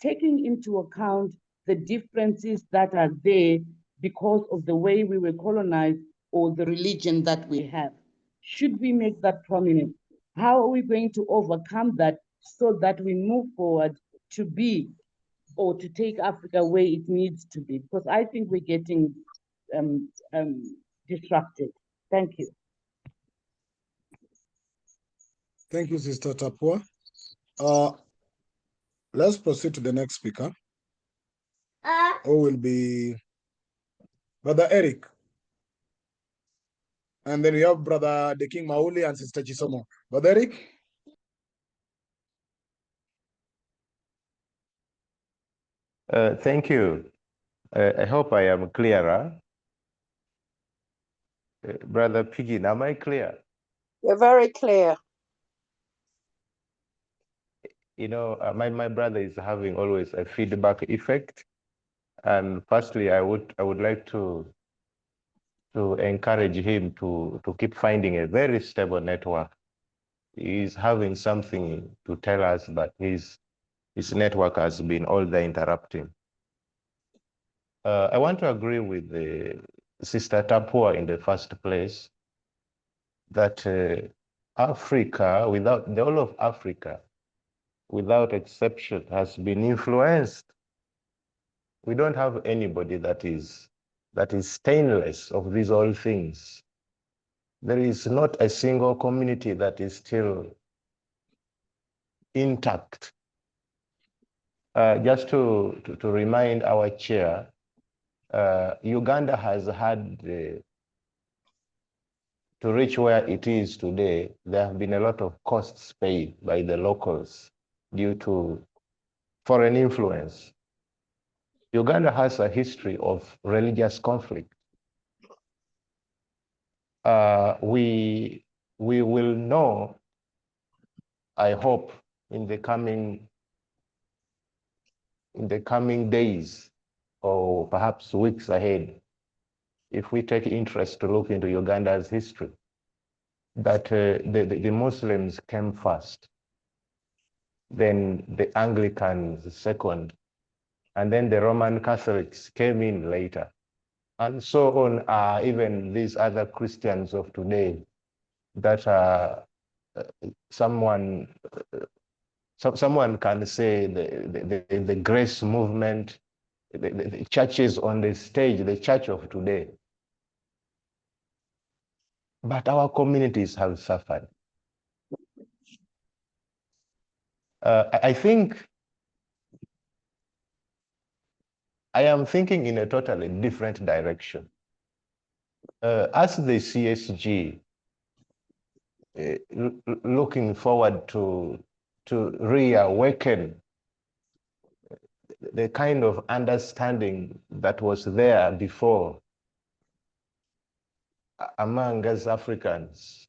taking into account the differences that are there because of the way we were colonized or the religion that we have. Should we make that prominent? How are we going to overcome that so that we move forward to be or to take Africa where it needs to be? Because I think we're getting distracted. Thank you. Thank you, Sister Tapua. Let's proceed to the next speaker, who will be Brother Eric. And then we have Brother the King Mauli and Sister Chisomo. Brother Eric? Thank you. I hope I am clearer. Brother Pidgin, am I clear? You're very clear. You know, my brother is having always a feedback effect. And firstly, I would like to encourage him to keep finding a very stable network. He's having something to tell us, but his network has been all the interrupting. I want to agree with Sister Tapua in the first place that Africa, without the whole of Africa, without exception, has been influenced. We don't have anybody that is stainless of these all things. There is not a single community that is still intact. Just to remind our chair, Uganda has had, to reach where it is today, there have been a lot of costs paid by the locals due to foreign influence. Uganda has a history of religious conflict. We will know, I hope, in the coming days or perhaps weeks ahead, if we take interest to look into Uganda's history, that the Muslims came first, then the Anglicans second, and then the Roman Catholics came in later. And so on, even these other Christians of today that someone can say the grace movement, the churches on the stage, the church of today. But our communities have suffered. I think I am thinking in a totally different direction. As the CSG, looking forward to reawaken the kind of understanding that was there before among us Africans,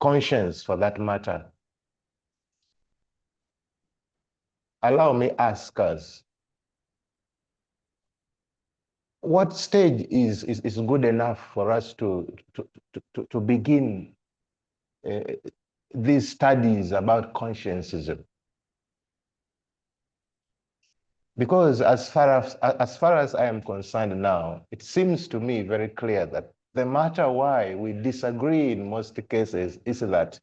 conscience for that matter. Allow me ask us, what stage is good enough for us to begin these studies about conscientism? Because as far as I am concerned now, it seems to me very clear that the matter why we disagree in most cases is that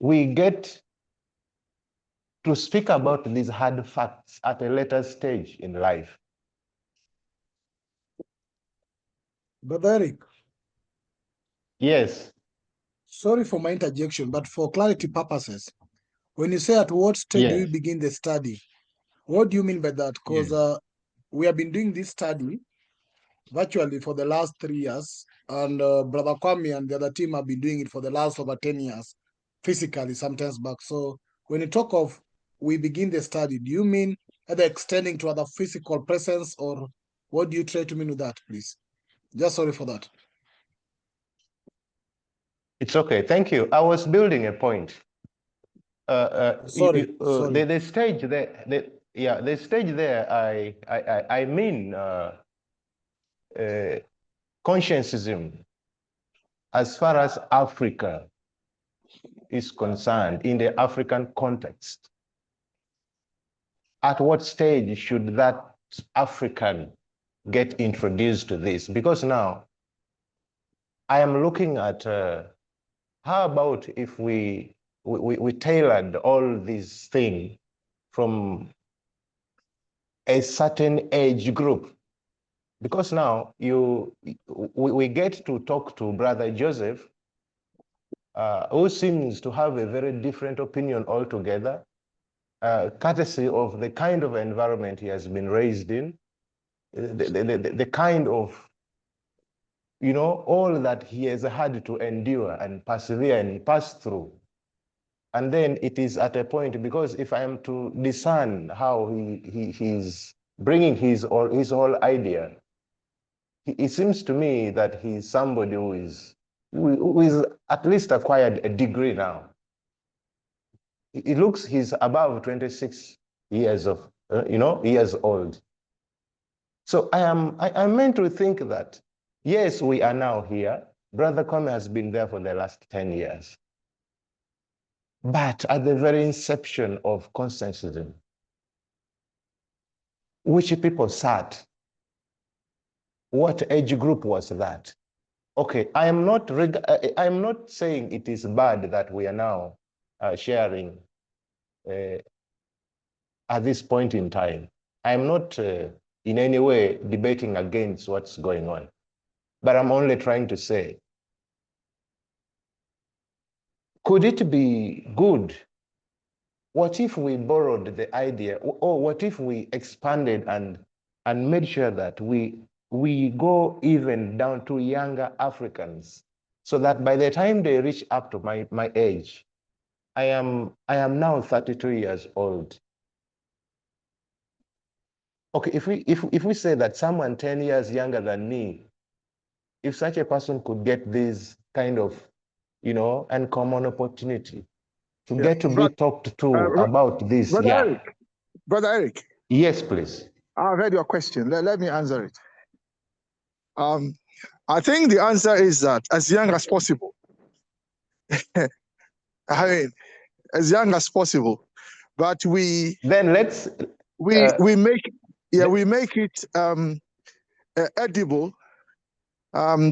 we get to speak about these hard facts at a later stage in life. Brother Eric. Yes. Sorry for my interjection, but for clarity purposes, when you say at what stage do we begin the study, what do you mean by that? Because we have been doing this study virtually for the last 3 years, and Brother Kwame and the other team have been doing it for the last over 10 years, physically, sometimes back. So when you talk of we begin the study, do you mean either extending to other physical presence, or what do you try to mean with that, please? Just sorry for that. It's okay, thank you. I was building a point. Sorry. The stage there, the stage there, I mean conscientism as far as Africa is concerned, in the African context, at what stage should that African get introduced to this? Because now I am looking at how about if we tailored all these things from a certain age group? Because now we get to talk to Brother Joseph, who seems to have a very different opinion altogether, courtesy of the kind of environment he has been raised in, the kind of, you know, all that he has had to endure and persevere and pass through. And then it is at a point, because if I am to discern how he's bringing his whole idea, it seems to me that he's somebody who is at least acquired a degree now. It looks he's above 26 years of, years old. So I'm meant to think that, yes, we are now here. Brother Kwame has been there for the last 10 years. But at the very inception of Constantinism, which people sat, what age group was that? Okay, I'm not saying it is bad that we are now sharing at this point in time. I'm not in any way debating against what's going on, but I'm only trying to say, could it be good? What if we borrowed the idea, or what if we expanded and made sure that we go even down to younger Africans, so that by the time they reach up to my age, I am now 32 years old. Okay, if we say that someone 10 years younger than me, if such a person could get this kind of, uncommon opportunity to get to be talked to about this, Brother Eric. Yes, please. I read your question. Let me answer it. I think the answer is that as young as possible. I mean, as young as possible, but we make it edible,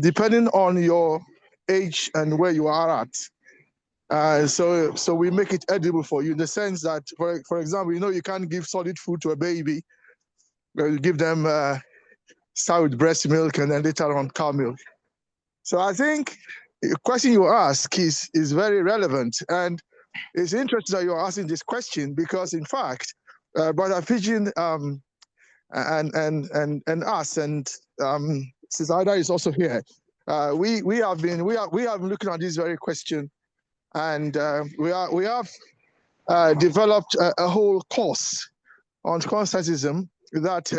depending on your age and where you are at. So we make it edible for you in the sense that, for example, you can't give solid food to a baby. You give them start with breast milk and then later on cow milk. So I think the question you ask is very relevant, and it's interesting that you're asking this question because, in fact, Brother Pigeon and us and Sister Ida is also here. We have been looking at this very question, and we have developed a whole course on Constantinism that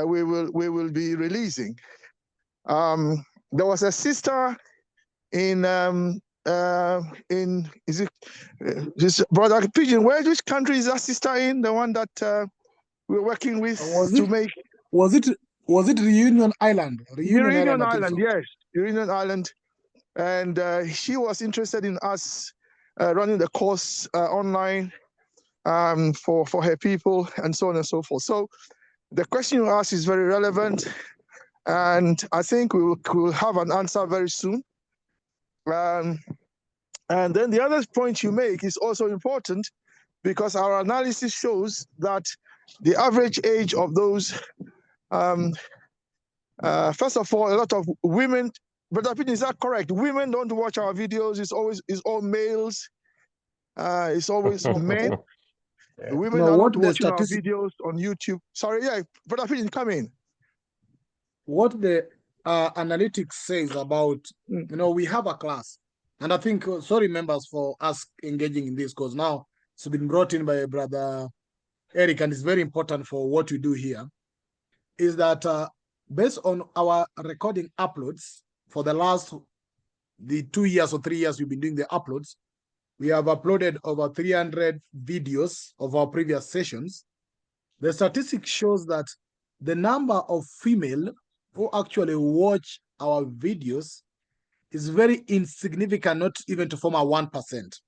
we will be releasing. There was a sister in this Brother Pigeon. Which country is that sister in? The one that we're working with to make. Was it Reunion Island? Reunion Island, yes, Reunion Island, and she was interested in us running the course online for her people and so on and so forth. So the question you asked is very relevant, and I think we will have an answer very soon. And then the other point you make is also important because our analysis shows that the average age of those, first of all, a lot of women, but is that correct? Women don't watch our videos. It's all males. It's always men. Women are not watching our videos on YouTube. Sorry, yeah, Brother Pigeon, come in. What the analytics says about, we have a class, and I think, sorry members for us engaging in this, because now it's been brought in by Brother Eric, and it's very important for what we do here, is that based on our recording uploads for the 2 years or 3 years we've been doing the uploads, we have uploaded over 300 videos of our previous sessions. The statistic shows that the number of female who actually watch our videos is very insignificant, not even to form a 1%.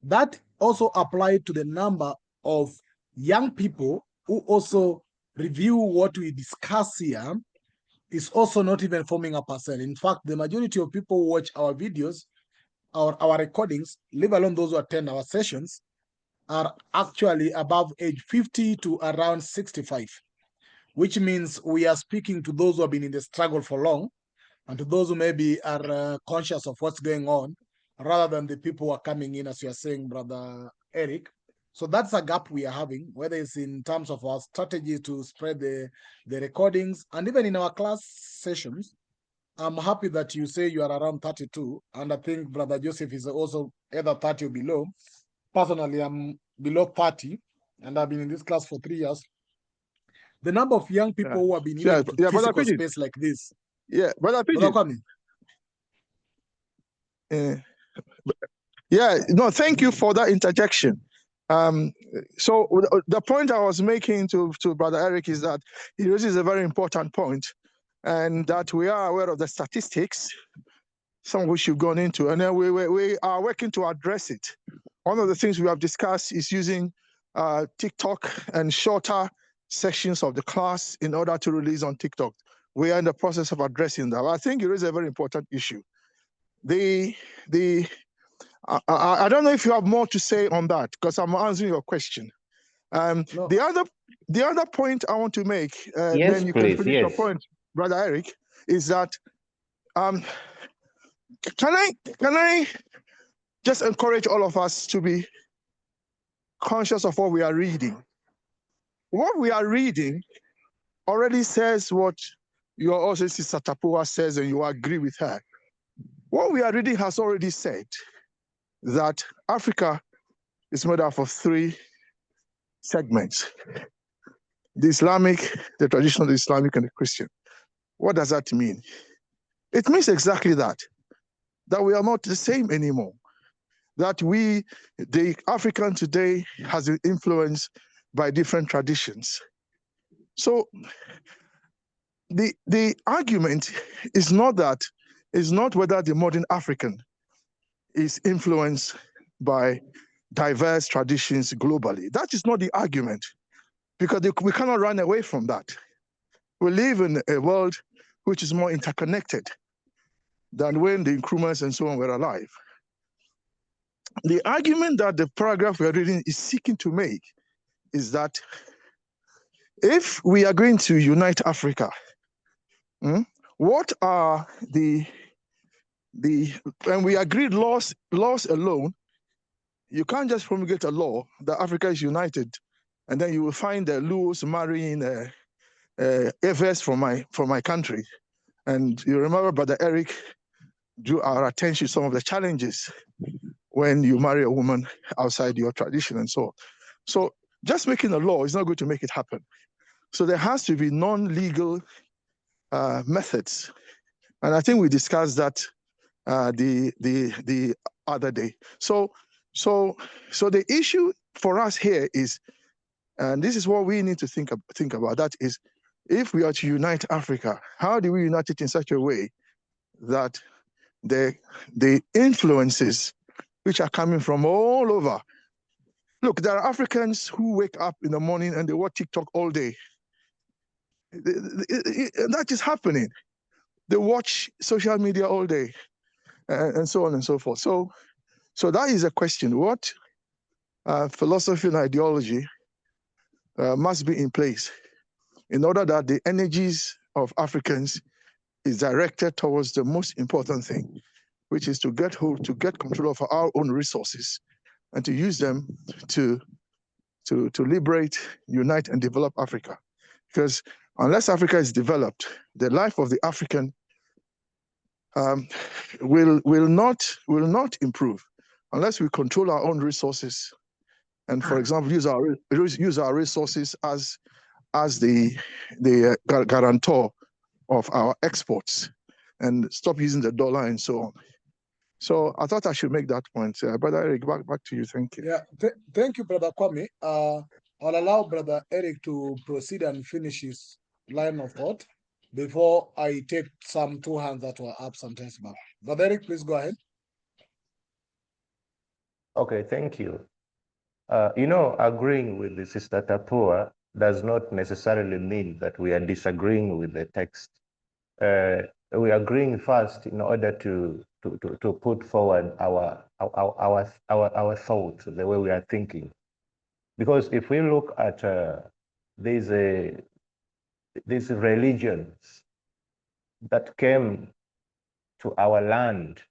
That also applied to the number of young people who also review what we discuss here, is also not even forming a percent. In fact, the majority of people who watch our videos, our recordings, leave alone those who attend our sessions, are actually above age 50 to around 65, which means we are speaking to those who have been in the struggle for long, and to those who maybe are conscious of what's going on, rather than the people who are coming in, as you are saying, Brother Eric. So that's a gap we are having, whether it's in terms of our strategy to spread the recordings, and even in our class sessions. I'm happy that you say you are around 32, and I think Brother Joseph is also either 30 or below. Personally, I'm below 30, and I've been in this class for 3 years. The number of young people who have been into physical space like this. Yeah, Brother Pidgin. Yeah, no, thank you for that interjection. So the point I was making to Brother Eric is that he raises a very important point, and that we are aware of the statistics, some of which you've gone into, and then we are working to address it. One of the things we have discussed is using TikTok and shorter sections of the class in order to release on TikTok. We are in the process of addressing that. I think it is a very important issue. I don't know if you have more to say on that, because I'm answering your question. No. The other point I want to make, yes, then you please, can finish your point, Brother Eric, is that can I just encourage all of us to be conscious of what we are reading? What we are reading already says what your also Sister Tapua says, and you agree with her. What we are reading has already said that Africa is made up of 3 segments: the Islamic, the traditional Islamic, and the Christian. What does that mean? It means exactly that we are not the same anymore. That the African today has been influenced by different traditions. So the argument is not whether the modern African is influenced by diverse traditions globally. That is not the argument, because we cannot run away from that. We live in a world which is more interconnected than when the Nkrumahs and so on were alive. The argument that the paragraph we are reading is seeking to make is that if we are going to unite Africa, what are and we agreed laws alone, you can't just promulgate a law that Africa is united, and then you will find the Luos marrying Evers from my country. And you remember Brother Eric drew our attention to some of the challenges when you marry a woman outside your tradition and so on. So just making a law is not going to make it happen. So there has to be non-legal methods. And I think we discussed that the other day. So the issue for us here is, and this is what we need to think about, that is, if we are to unite Africa, how do we unite it in such a way that the influences which are coming from all over. Look, there are Africans who wake up in the morning and they watch TikTok all day. That is happening. They watch social media all day, and so on and so forth. So that is a question. What philosophy and ideology must be in place in order that the energies of Africans is directed towards the most important thing, which is to get control of our own resources and to use them to liberate, unite, and develop Africa. Because unless Africa is developed, the life of the African will not improve unless we control our own resources. And for example, use our resources as the guarantor of our exports, and stop using the dollar and so on. So I thought I should make that point. Brother Eric, back to you. Thank you. Yeah, thank you, Brother Kwame. I'll allow Brother Eric to proceed and finish his line of thought. before I take some two hands that were up sometimes back. But Eric, please go ahead. Okay, thank you. Agreeing with the Sister Tapua does not necessarily mean that we are disagreeing with the text. We are agreeing first in order to put forward our thoughts, the way we are thinking. Because if we look at these religions that came to our land,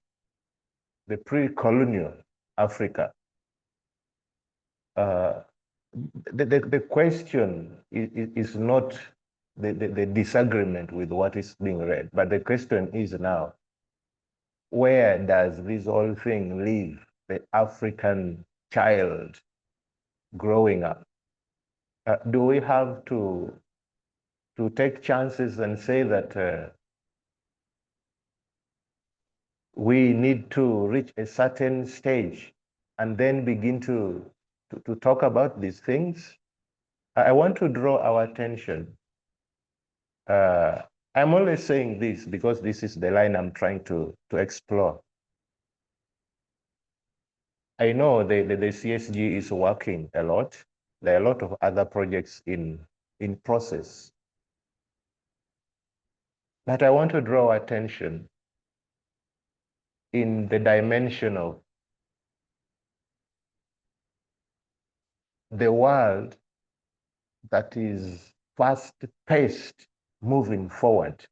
the pre-colonial Africa, the question is not the disagreement with what is being read, but the question is now, where does this whole thing leave the African child growing up? Do we have to take chances and say that we need to reach a certain stage and then begin to talk about these things? I want to draw our attention. I'm only saying this because this is the line I'm trying to explore. I know the CSG is working a lot. There are a lot of other projects in process. But I want to draw attention in the dimension of the world that is fast-paced moving forward,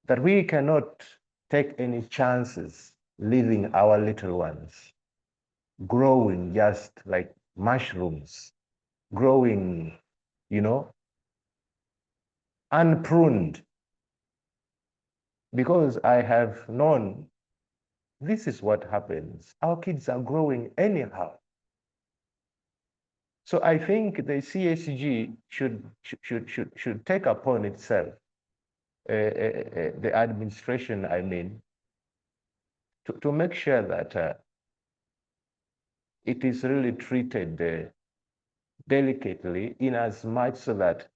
that we cannot take any chances leaving our little ones growing just like mushrooms, growing, unpruned. Because I have known this is what happens. Our kids are growing anyhow. So I think the CSG should take upon itself, the administration, I mean, to make sure that it is really treated delicately, in as much so that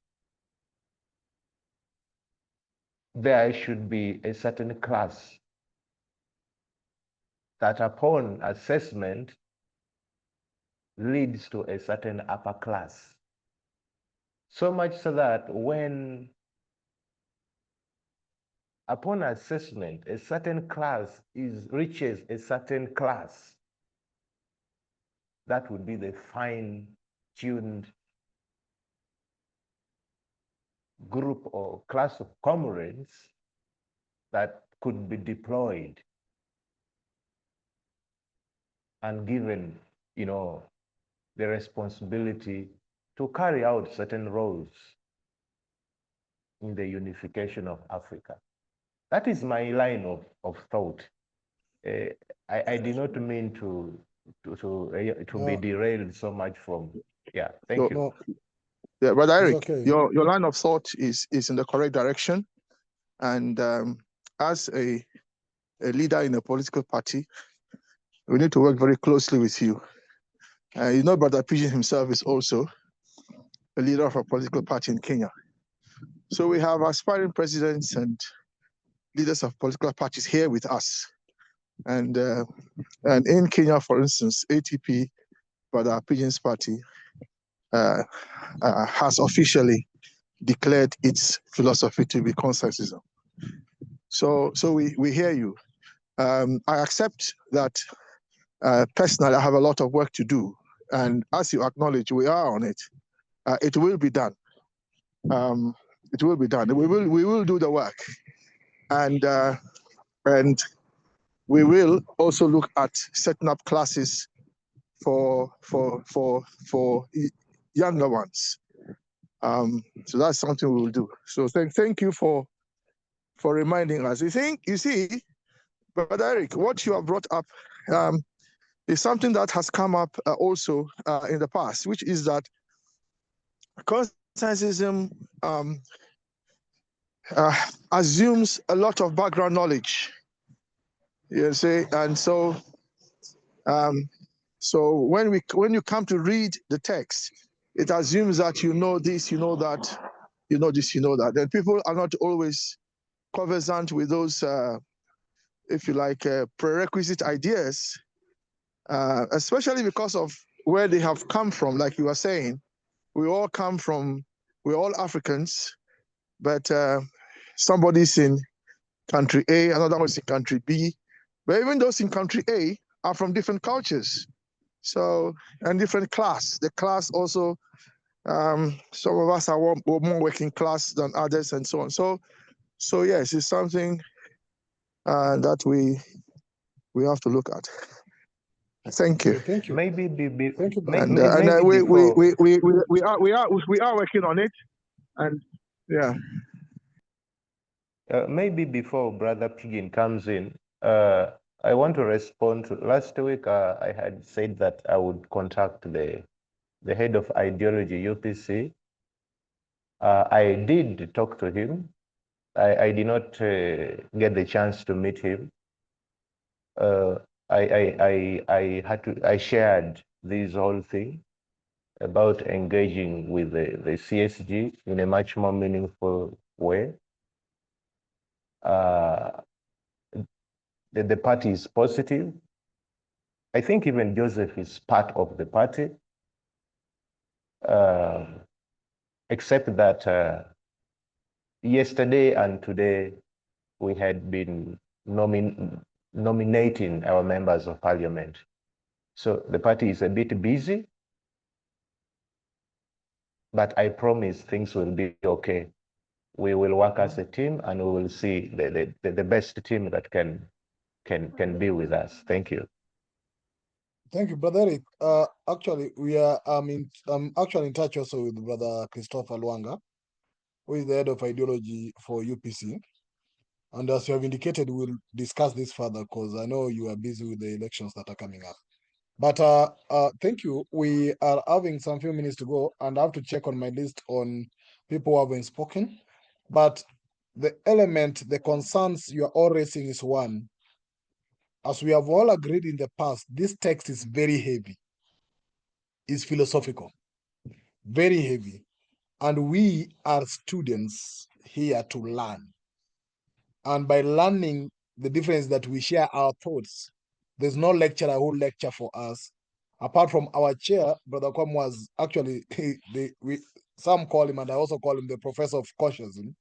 there should be a certain class that upon assessment leads to a certain upper class. So much so that when upon assessment, a certain class reaches a certain class, that would be the fine-tuned group or class of comrades that could be deployed and given, the responsibility to carry out certain roles in the unification of Africa. That is my line of thought. I did not mean to be derailed so much from. Yeah, thank you. No, Yeah, Brother Eric, okay. your line of thought is in the correct direction. And as a leader in a political party, we need to work very closely with you. Brother Pigeon himself is also a leader of a political party in Kenya. So we have aspiring presidents and leaders of political parties here with us. And in Kenya, for instance, ATP, Brother Pigeon's party, has officially declared its philosophy to be consensusism. So we hear you. I accept that personally I have a lot of work to do. And as you acknowledge, we are on it. It will be done. It will be done. We will do the work. And we will also look at setting up classes for younger ones. So that's something we will do. So thank you for reminding us. You see, Brother Eric, what you have brought up is something that has come up also in the past, which is that consensusism assumes a lot of background knowledge. You see, and so when you come to read the text, it assumes that you know this, you know that, you know this, you know that. Then people are not always conversant with those, if you like, prerequisite ideas, especially because of where they have come from. Like you were saying, we all come from, we're all Africans, but somebody's in country A, another one's in country B. But even those in country A are from different cultures. So, and different class. The class also, some of us are more working class than others and so on. So yes, it's something that we have to look at. Thank you. Thank you. Maybe Thank you, brother. maybe we before are working on it, and yeah. Maybe before Brother Piggin comes in, I want to respond to last week. I had said that I would contact the head of ideology, UPC. I did talk to him. I did not get the chance to meet him. I shared this whole thing about engaging with the CSG in a much more meaningful way. The party is positive. I think even Joseph is part of the party, except that yesterday and today we had been nominating our members of parliament. So the party is a bit busy, but I promise things will be okay. We will work as a team and we will see the best team that can be with us. Thank you. Thank you, Brother Eric. Actually, I'm actually in touch also with Brother Christopher Luanga, who is the head of ideology for UPC. And as you have indicated, we'll discuss this further because I know you are busy with the elections that are coming up. But thank you. We are having some few minutes to go, and I have to check on my list on people who have been spoken. But the element, the concerns you are all raising is one. As we have all agreed in the past, this text is very heavy. It's philosophical, very heavy. And we are students here to learn. And by learning, the difference that we share our thoughts. There's no lecturer who lecture for us. Apart from our chair, Brother Kwam was actually, some call him, and I also call him the professor of cautianism,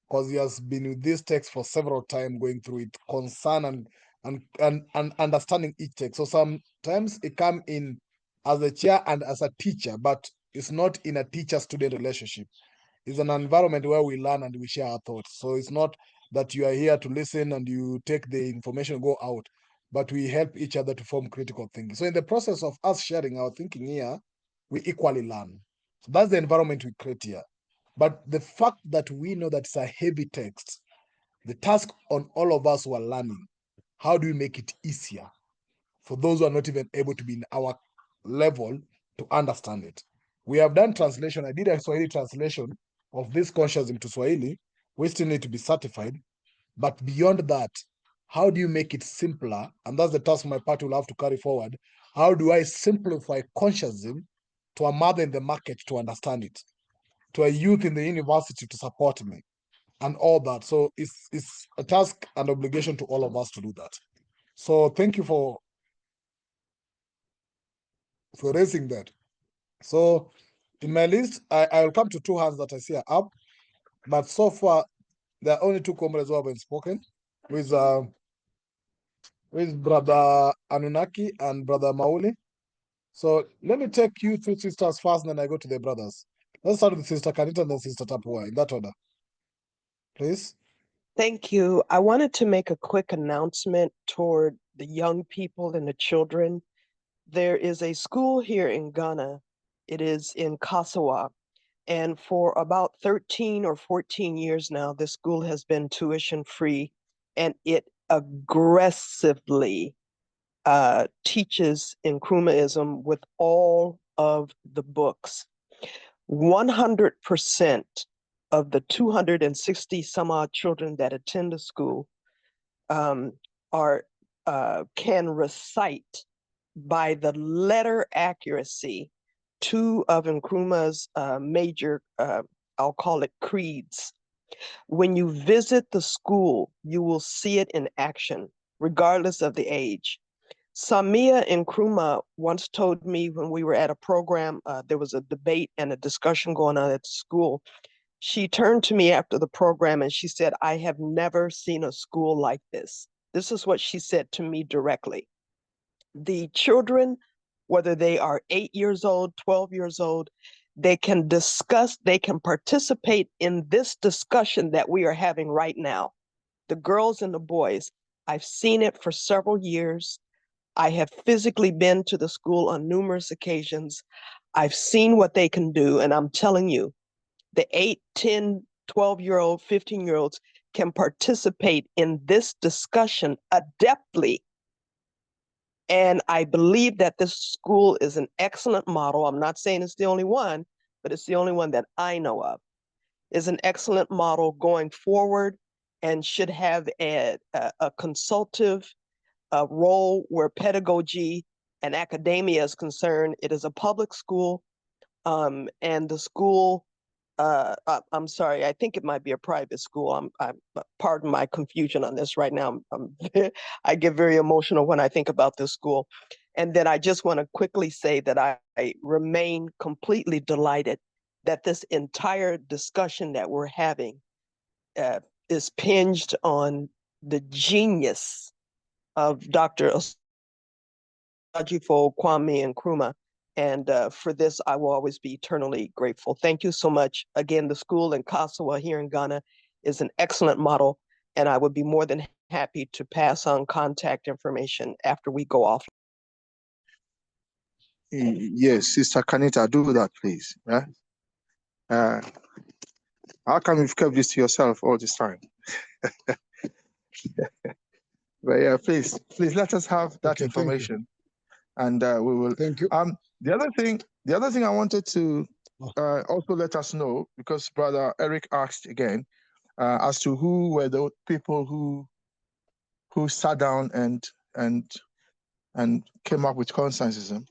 because he has been with this text for several times, going through it, concern and understanding each text. So sometimes it come in as a chair and as a teacher, but it's not in a teacher-student relationship. It's an environment where we learn and we share our thoughts. So it's not that you are here to listen and you take the information, go out, but we help each other to form critical thinking. So in the process of us sharing our thinking here, we equally learn. So that's the environment we create here. But the fact that we know that it's a heavy text, the task on all of us who are learning, how do we make it easier for those who are not even able to be in our level to understand it? We have done translation. I did a Swahili translation of this consciousness to Swahili. We still need to be certified. But beyond that, how do you make it simpler? And that's the task my party will have to carry forward. How do I simplify consciousness to a mother in the market to understand it, to a youth in the university to support me, and all that? So it's a task and obligation to all of us to do that. So thank you for raising that. So in my list, I will come to two hands that I see are up, but so far there are only two comrades who have been spoken, with Brother Anunnaki and Brother Mauli. So let me take you two sisters first, and then I go to the brothers. Let's start with Sister Kanita and then Sister Tapua, in that order. Please. Thank you. I wanted to make a quick announcement toward the young people and the children. There is a school here in Ghana. It is in Kasawa. And for about 13 or 14 years now, this school has been tuition free, and it aggressively teaches Nkrumahism with all of the books. 100% of the 260 some odd children that attend the school can recite by the letter accuracy two of Nkrumah's major I'll call it creeds. When you visit the school, you will see it in action, regardless of the age. Samia Nkrumah once told me when we were at a program, there was a debate and a discussion going on at the school. She turned to me after the program and she said, I have never seen a school like this. This is what she said to me directly. The children, whether they are 8 years old, 12 years old, they can discuss, they can participate in this discussion that we are having right now. The girls and the boys, I've seen it for several years. I have physically been to the school on numerous occasions. I've seen what they can do, and I'm telling you, the 8, 10, 12-year-old, 15-year-olds can participate in this discussion adeptly. And I believe that this school is an excellent model. I'm not saying it's the only one, but it's the only one that I know of. Is an excellent model going forward and should have a consultative role where pedagogy and academia is concerned. It is a public school, and the school, I'm sorry, I think it might be a private school. Pardon my confusion on this right now. I get very emotional when I think about this school. And then I just want to quickly say that I remain completely delighted that this entire discussion that we're having is pinged on the genius of Dr. Ajifo Kwame Nkrumah. And for this, I will always be eternally grateful. Thank you so much. Again, the school in Kasawa here in Ghana is an excellent model, and I would be more than happy to pass on contact information after we go off. Yes, Sister Kanita, do that, please. Yeah. How come you've kept this to yourself all this time? But yeah, please let us have that information, and we will. Thank you. The other thing I wanted to also let us know, because Brother Eric asked again, as to who were the people who sat down and came up with Colonialism.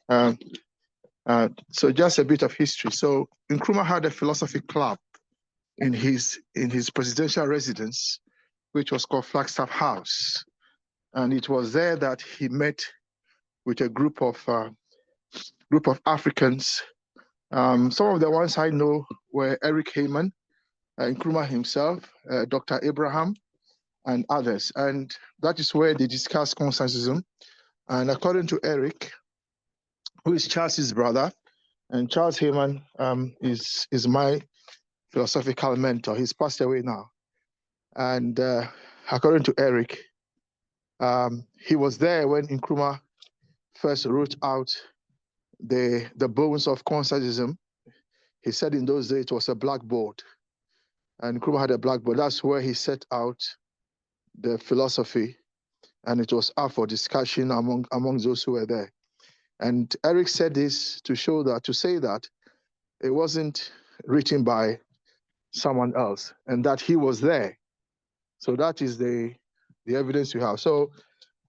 So just a bit of history. So Nkrumah had a philosophy club in his presidential residence, which was called Flagstaff House, and it was there that he met with a group of Africans. Some of the ones I know were Eric Heyman, Nkrumah himself, Dr. Abraham, and others. And that is where they discussed Colonialism. And according to Eric, who is Charles's brother, and Charles Heyman is my philosophical mentor. He's passed away now. And according to Eric, he was there when Nkrumah first wrote out the bones of Colonialism. He said in those days it was a blackboard, and Nkrumah had a blackboard. That's where he set out the philosophy, and it was up for discussion among those who were there. And Eric said this to say that it wasn't written by someone else, and that he was there. So that is the evidence you have. So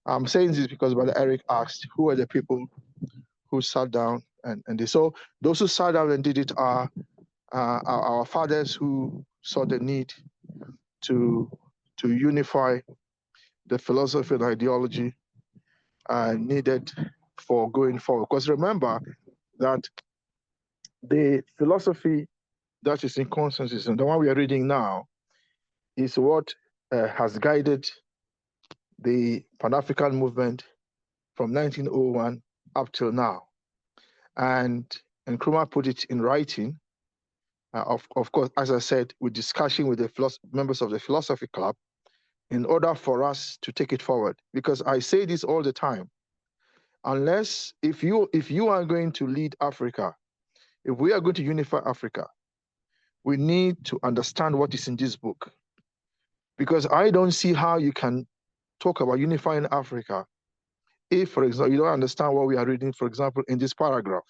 I'm saying this because Brother Eric asked, who were the people who sat down and they saw? Those who sat down and did it are our fathers who saw the need to unify the philosophy and ideology needed for going forward. Because remember that the philosophy that is in consensus, and the one we are reading now, is what has guided the Pan-African movement from 1901 up till now. And Nkrumah put it in writing, of course, as I said, with discussion with the members of the philosophy club, in order for us to take it forward. Because I say this all the time, unless, if you are going to lead Africa, if we are going to unify Africa, we need to understand what is in this book. Because I don't see how you can talk about unifying Africa if, for example, you don't understand what we are reading, for example, in this paragraph.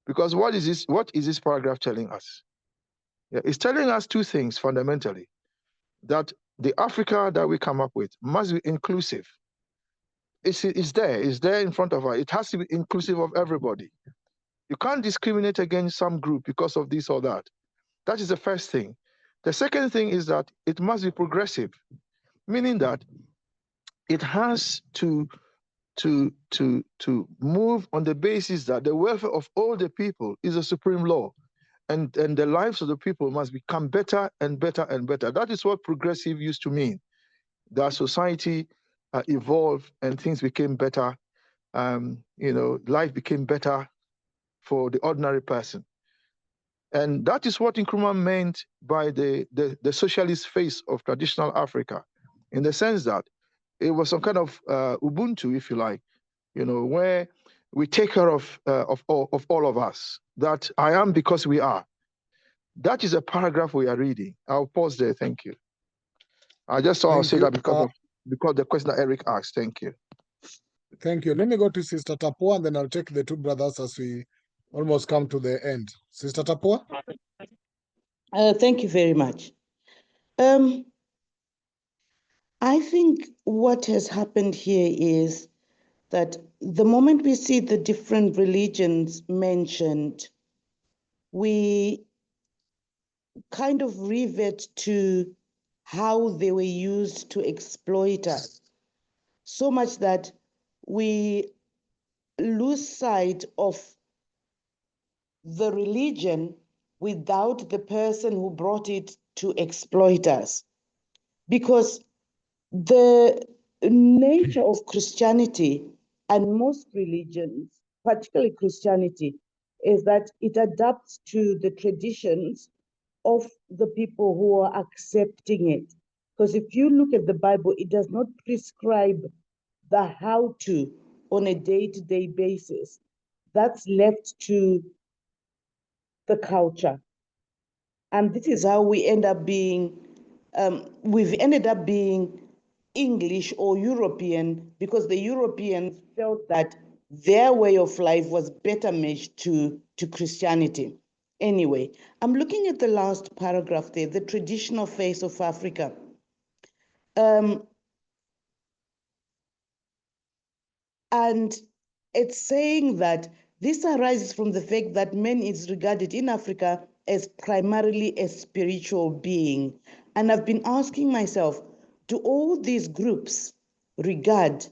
Because what is this paragraph telling us? Yeah, it's telling us two things fundamentally: that the Africa that we come up with must be inclusive. It's there in front of us. It has to be inclusive of everybody. You can't discriminate against some group because of this or that. That is the first thing. The second thing is that it must be progressive, meaning that it has to move on the basis that the welfare of all the people is a supreme law, and the lives of the people must become better and better and better. That is what progressive used to mean. That society evolved and things became better. Life became better for the ordinary person. And that is what Nkrumah meant by the socialist face of traditional Africa, in the sense that it was some kind of Ubuntu, if you like, where we take care of all of us, that I am because we are. That is a paragraph we are reading. I'll pause there. Thank you. I just thought I'll say that because the question that Eric asked. Thank you. Thank you. Let me go to Sister Tapua, and then I'll take the two brothers as we almost come to the end. Sister Tapua? Thank you very much. I think what has happened here is that the moment we see the different religions mentioned, we kind of revert to how they were used to exploit us, so much that we lose sight of the religion without the person who brought it to exploit us. Because the nature of Christianity and most religions, particularly Christianity, is that it adapts to the traditions of the people who are accepting it. Because if you look at the Bible, it does not prescribe the how to on a day-to-day basis. That's left to the culture. And this is how we end up being, we've ended up being English or European, because the Europeans felt that their way of life was better matched to Christianity. Anyway, I'm looking at the last paragraph there, the traditional face of Africa. And it's saying that this arises from the fact that man is regarded in Africa as primarily a spiritual being. And I've been asking myself, do all these groups regard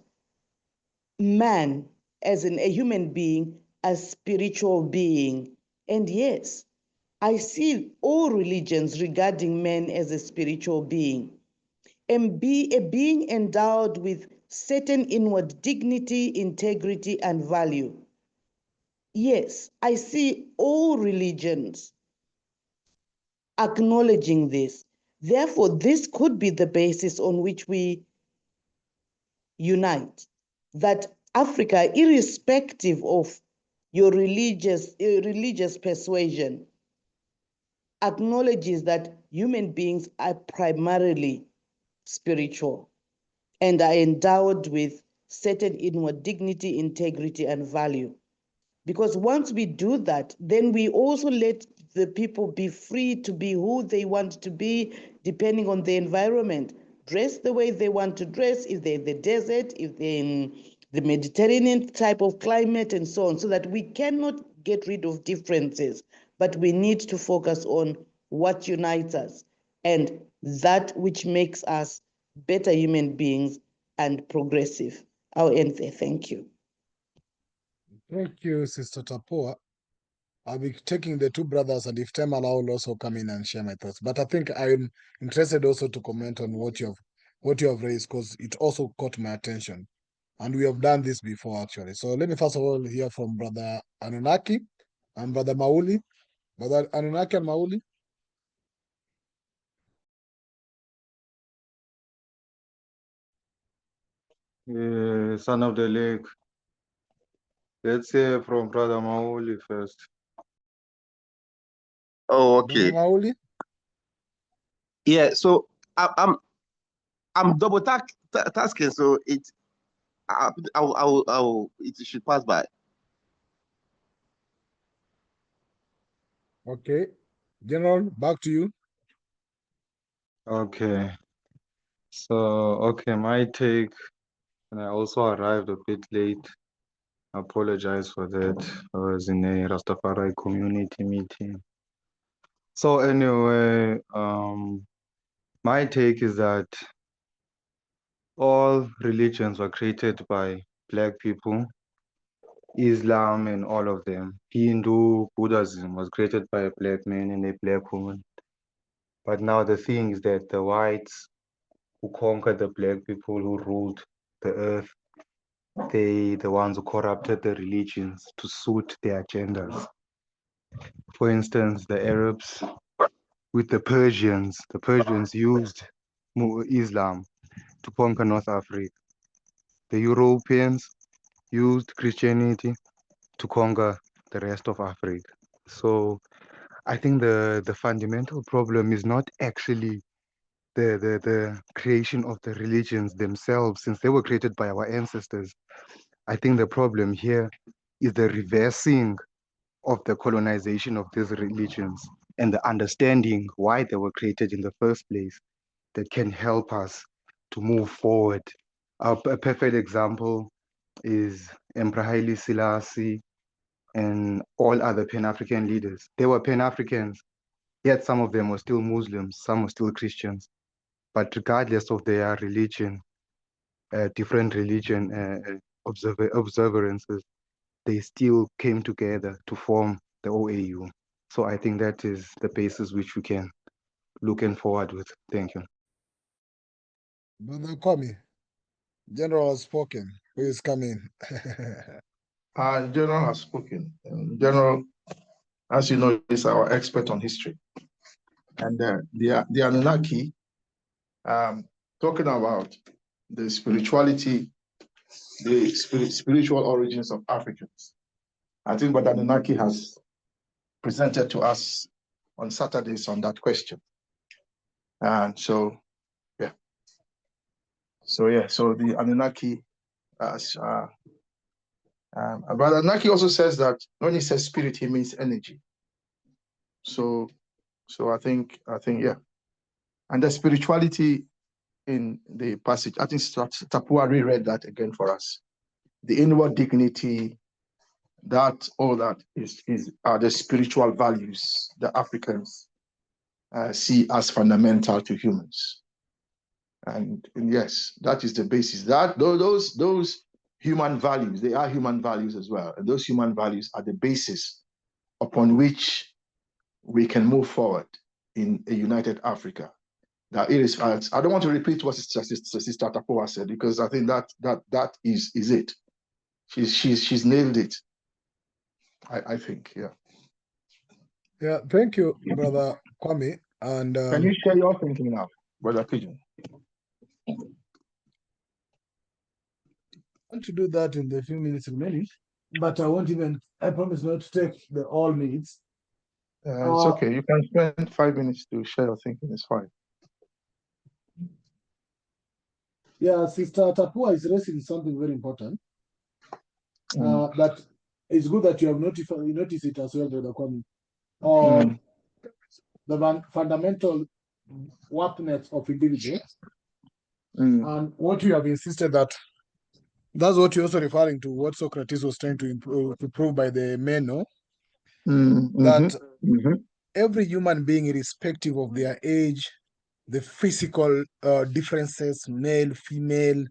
man as a human being, as spiritual being? And yes, I see all religions regarding man as a spiritual being, and be a being endowed with certain inward dignity, integrity, and value. Yes, I see all religions acknowledging this. Therefore, this could be the basis on which we unite, that Africa, irrespective of your religious persuasion, acknowledges that human beings are primarily spiritual and are endowed with certain inward dignity, integrity, and value. Because once we do that, then we also let the people be free to be who they want to be, depending on the environment. Dress the way they want to dress, if they're in the desert, if they're in the Mediterranean type of climate, and so on, so that we cannot get rid of differences, but we need to focus on what unites us and that which makes us better human beings and progressive. I'll end there. Thank you. Thank you, Sister Tapua. I'll be taking the two brothers, and if time allows, I'll also come in and share my thoughts. But I think I'm interested also to comment on what you have raised, because it also caught my attention. And we have done this before, actually. So let me first of all hear from Brother Anunnaki and Brother Mauli. Brother Anunnaki and Mauli. Son of the lake. Let's hear from Brother Mauli first. Oh, okay. Brother Mauli? Yeah, so I'm double tasking, so it should pass by. Okay. General, back to you. Okay. So, okay, my take, and I also arrived a bit late. I apologize for that. I was in a Rastafari community meeting. So anyway, my take is that all religions were created by black people. Islam and all of them. Hindu, Buddhism was created by a black man and a black woman. But now the thing is that the whites who conquered the black people who ruled the earth, the ones who corrupted the religions to suit their agendas. For instance, the Arabs with the Persians used Islam to conquer North Africa. The Europeans used Christianity to conquer the rest of Africa. So I think the fundamental problem is not actually the creation of the religions themselves, since they were created by our ancestors. I think the problem here is the reversing of the colonization of these religions and the understanding why they were created in the first place that can help us to move forward. A perfect example is Emperor Haile Selassie and all other Pan-African leaders. They were Pan-Africans, yet some of them were still Muslims, some were still Christians. But regardless of their religion, different religion observances, they still came together to form the OAU. So I think that is the basis which we can looking forward with. Thank you. Brother Kwame, General has spoken. Who is coming? General has spoken. General, as you know, is our expert on history. And the Anunnaki, talking about the spirituality, the spiritual origins of Africans. I think what Anunnaki has presented to us on Saturdays on that question. And so, yeah. So the Anunnaki, but Anunnaki also says that when he says spirit, he means energy. So I think, yeah. And the spirituality in the passage, I think Tapua reread that again for us. The inward dignity, all that are the spiritual values that Africans see as fundamental to humans. And yes, that is the basis. That those human values, they are human values as well. And those human values are the basis upon which we can move forward in a united Africa. That it is. I don't want to repeat what Sister Tapoa said, because I think that is it. She's nailed it. I think, yeah. Yeah, thank you, Brother Kwame. And can you share your thinking now, Brother Pigeon? I want to do that in the few minutes remaining, but I promise not to take the all minutes. It's okay. You can spend 5 minutes to share your thinking. It's fine. Yeah, Sister Tapua is raising something very important. That it's good that you have noticed it as well, Brother Kwame. The fundamental worthiness of individuals. And what you have insisted that's what you're also referring to, what Socrates was trying to prove by the Meno, that every human being, irrespective of their age, the physical differences, male, female,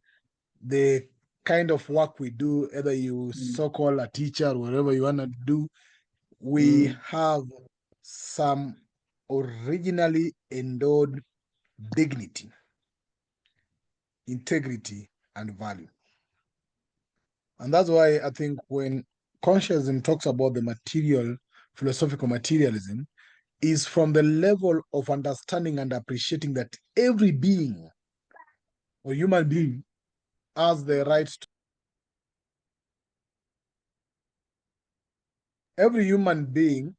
the kind of work we do, either you so-called a teacher or whatever you want to do, we have some originally endowed dignity, integrity, and value. And that's why I think when consciousness talks about the philosophical materialism, is from the level of understanding and appreciating that every being or human being has the right to. Every human being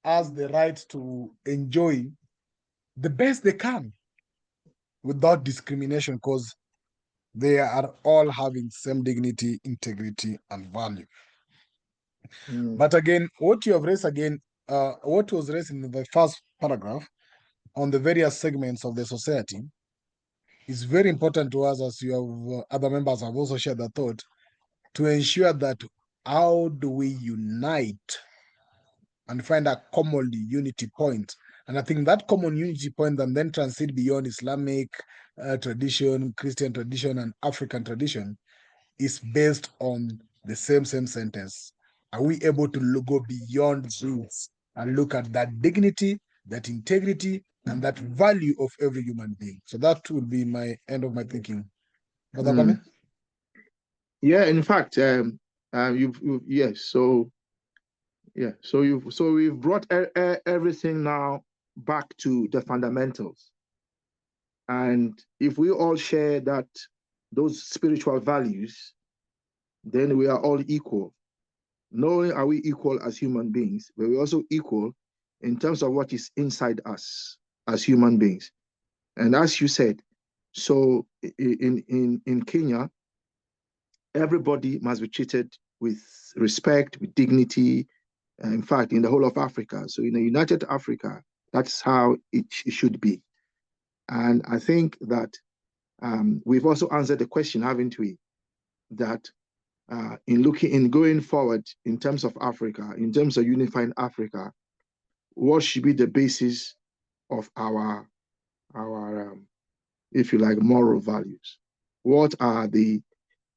has the right to enjoy the best they can without discrimination, because they are all having same dignity, integrity, and value. But again, what you have raised again, what was raised in the first paragraph on the various segments of the society is very important to us, as you have other members have also shared the thought, to ensure that how do we unite and find a common unity point And I think that common unity point and then transit beyond Islamic tradition, Christian tradition, and African tradition is based on the same sentence. Are we able to go beyond this and look at that dignity, that integrity, and that value of every human being? So that will be my end of my thinking. Brother Kwame? Yeah, in fact, yes. So yeah, so we've brought everything now back to the fundamentals, and if we all share those spiritual values, then we are all equal. Not only are we equal as human beings, but we're also equal in terms of what is inside us as human beings. And as you said, so in Kenya, everybody must be treated with respect, with dignity. In fact, in the whole of Africa, so in a united Africa, that's how it should be. And I think that we've also answered the question, haven't we? That in going forward in terms of Africa, in terms of unifying Africa, what should be the basis of our if you like, moral values? What are the,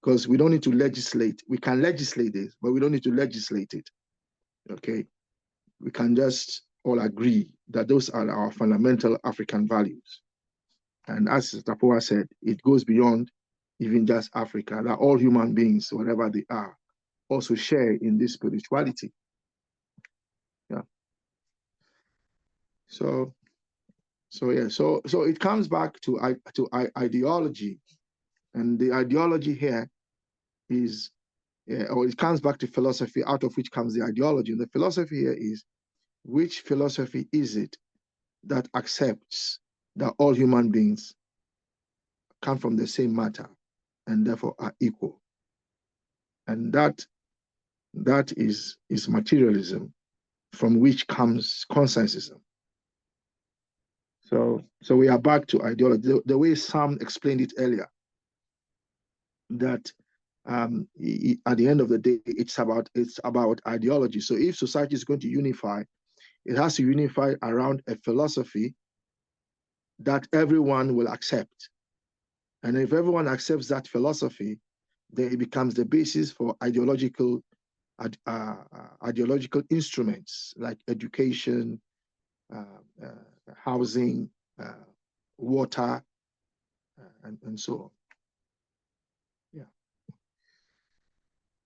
because we don't need to legislate. We can legislate this, but we don't need to legislate it. Okay, we can just all agree that those are our fundamental African values. And as Tapoa said, it goes beyond even just Africa, that all human beings, whatever they are, also share in this spirituality. Yeah. So it comes back to ideology, and the ideology here is, or it comes back to philosophy, out of which comes the ideology. And the philosophy here is, which philosophy is it that accepts that all human beings come from the same matter and therefore are equal? And that is materialism, from which comes consensusism. So we are back to ideology. The way Sam explained it earlier, that at the end of the day, it's about ideology. So if society is going to unify, it has to unify around a philosophy that everyone will accept. And if everyone accepts that philosophy, then it becomes the basis for ideological instruments like education, housing, water, and so on. Yeah.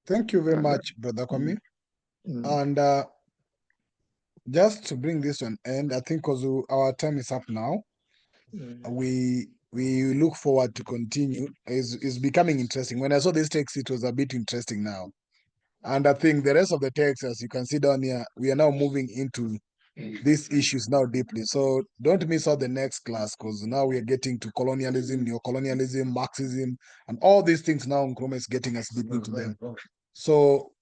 Thank you very much, Brother Kwame. And just to bring this to an end, I think because our time is up now, we look forward to continue. It's becoming interesting. When I saw this text, it was a bit interesting now. And I think the rest of the text, as you can see down here, we are now moving into these issues now deeply. So don't miss out the next class, because now we are getting to colonialism, neocolonialism, Marxism, and all these things now Nkrumah is getting us deep into them. So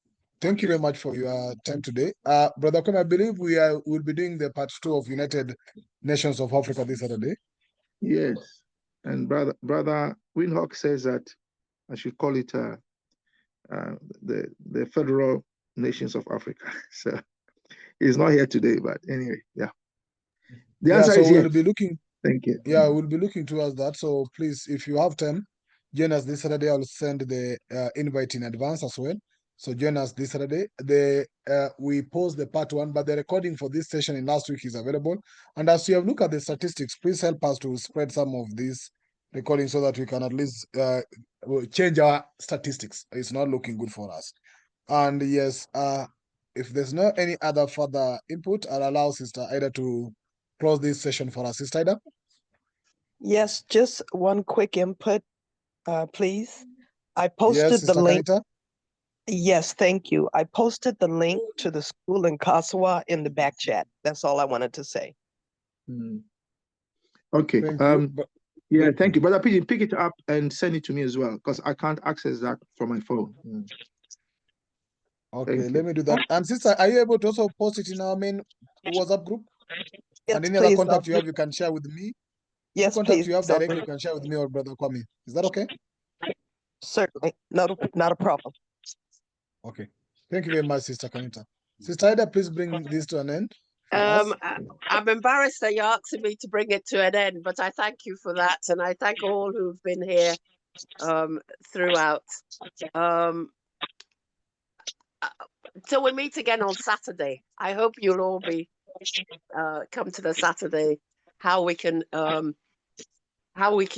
thank you very much for your time today. Brother Kwame, I believe we'll be doing the part 2 of United Nations of Africa this Saturday. Yes. And brother Winhock says that I should call it the Federal Nations of Africa. So he's not here today, but anyway, yeah. The answer is yes. We'll be looking. Thank you. Yeah, we'll be looking towards that. So please, if you have time, join us this Saturday. I'll send the invite in advance as well. So join us this Saturday. We post the part 1, but the recording for this session in last week is available. And as you have looked at the statistics, please help us to spread some of these recordings so that we can at least change our statistics. It's not looking good for us. And yes, if there's no any other further input, I'll allow Sister Ida to close this session for us. Sister Ida? Yes, just one quick input, please. I posted Sister the link. Kanita? Yes, thank you. I posted the link to the school in Kasawa in the back chat. That's all I wanted to say. Okay. Thank you. Brother Pidgin, pick it up and send it to me as well, because I can't access that from my phone. Okay, let me do that. And sister, are you able to also post it in our main WhatsApp group? Yes, and any please, other contact you have, you can share with me. Yes, contact please. you have directly, you can share with me or Brother Kwame. Is that okay? Certainly. Not a problem. Okay. Thank you very much, Sister Kanita. Sister Ida, please bring this to an end. I'm embarrassed that you're asking me to bring it to an end, but I thank you for that, and I thank all who've been here throughout. Till we meet again on Saturday. I hope you'll all be come to the Saturday. How we can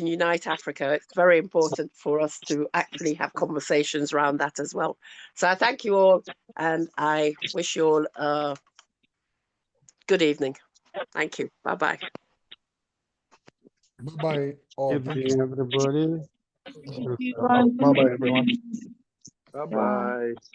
unite Africa. It's very important for us to actually have conversations around that as well. So I thank you all, and I wish you all a good evening. Thank you. Bye-bye. Bye-bye. Evening, everybody. Bye-bye, everyone. Bye-bye.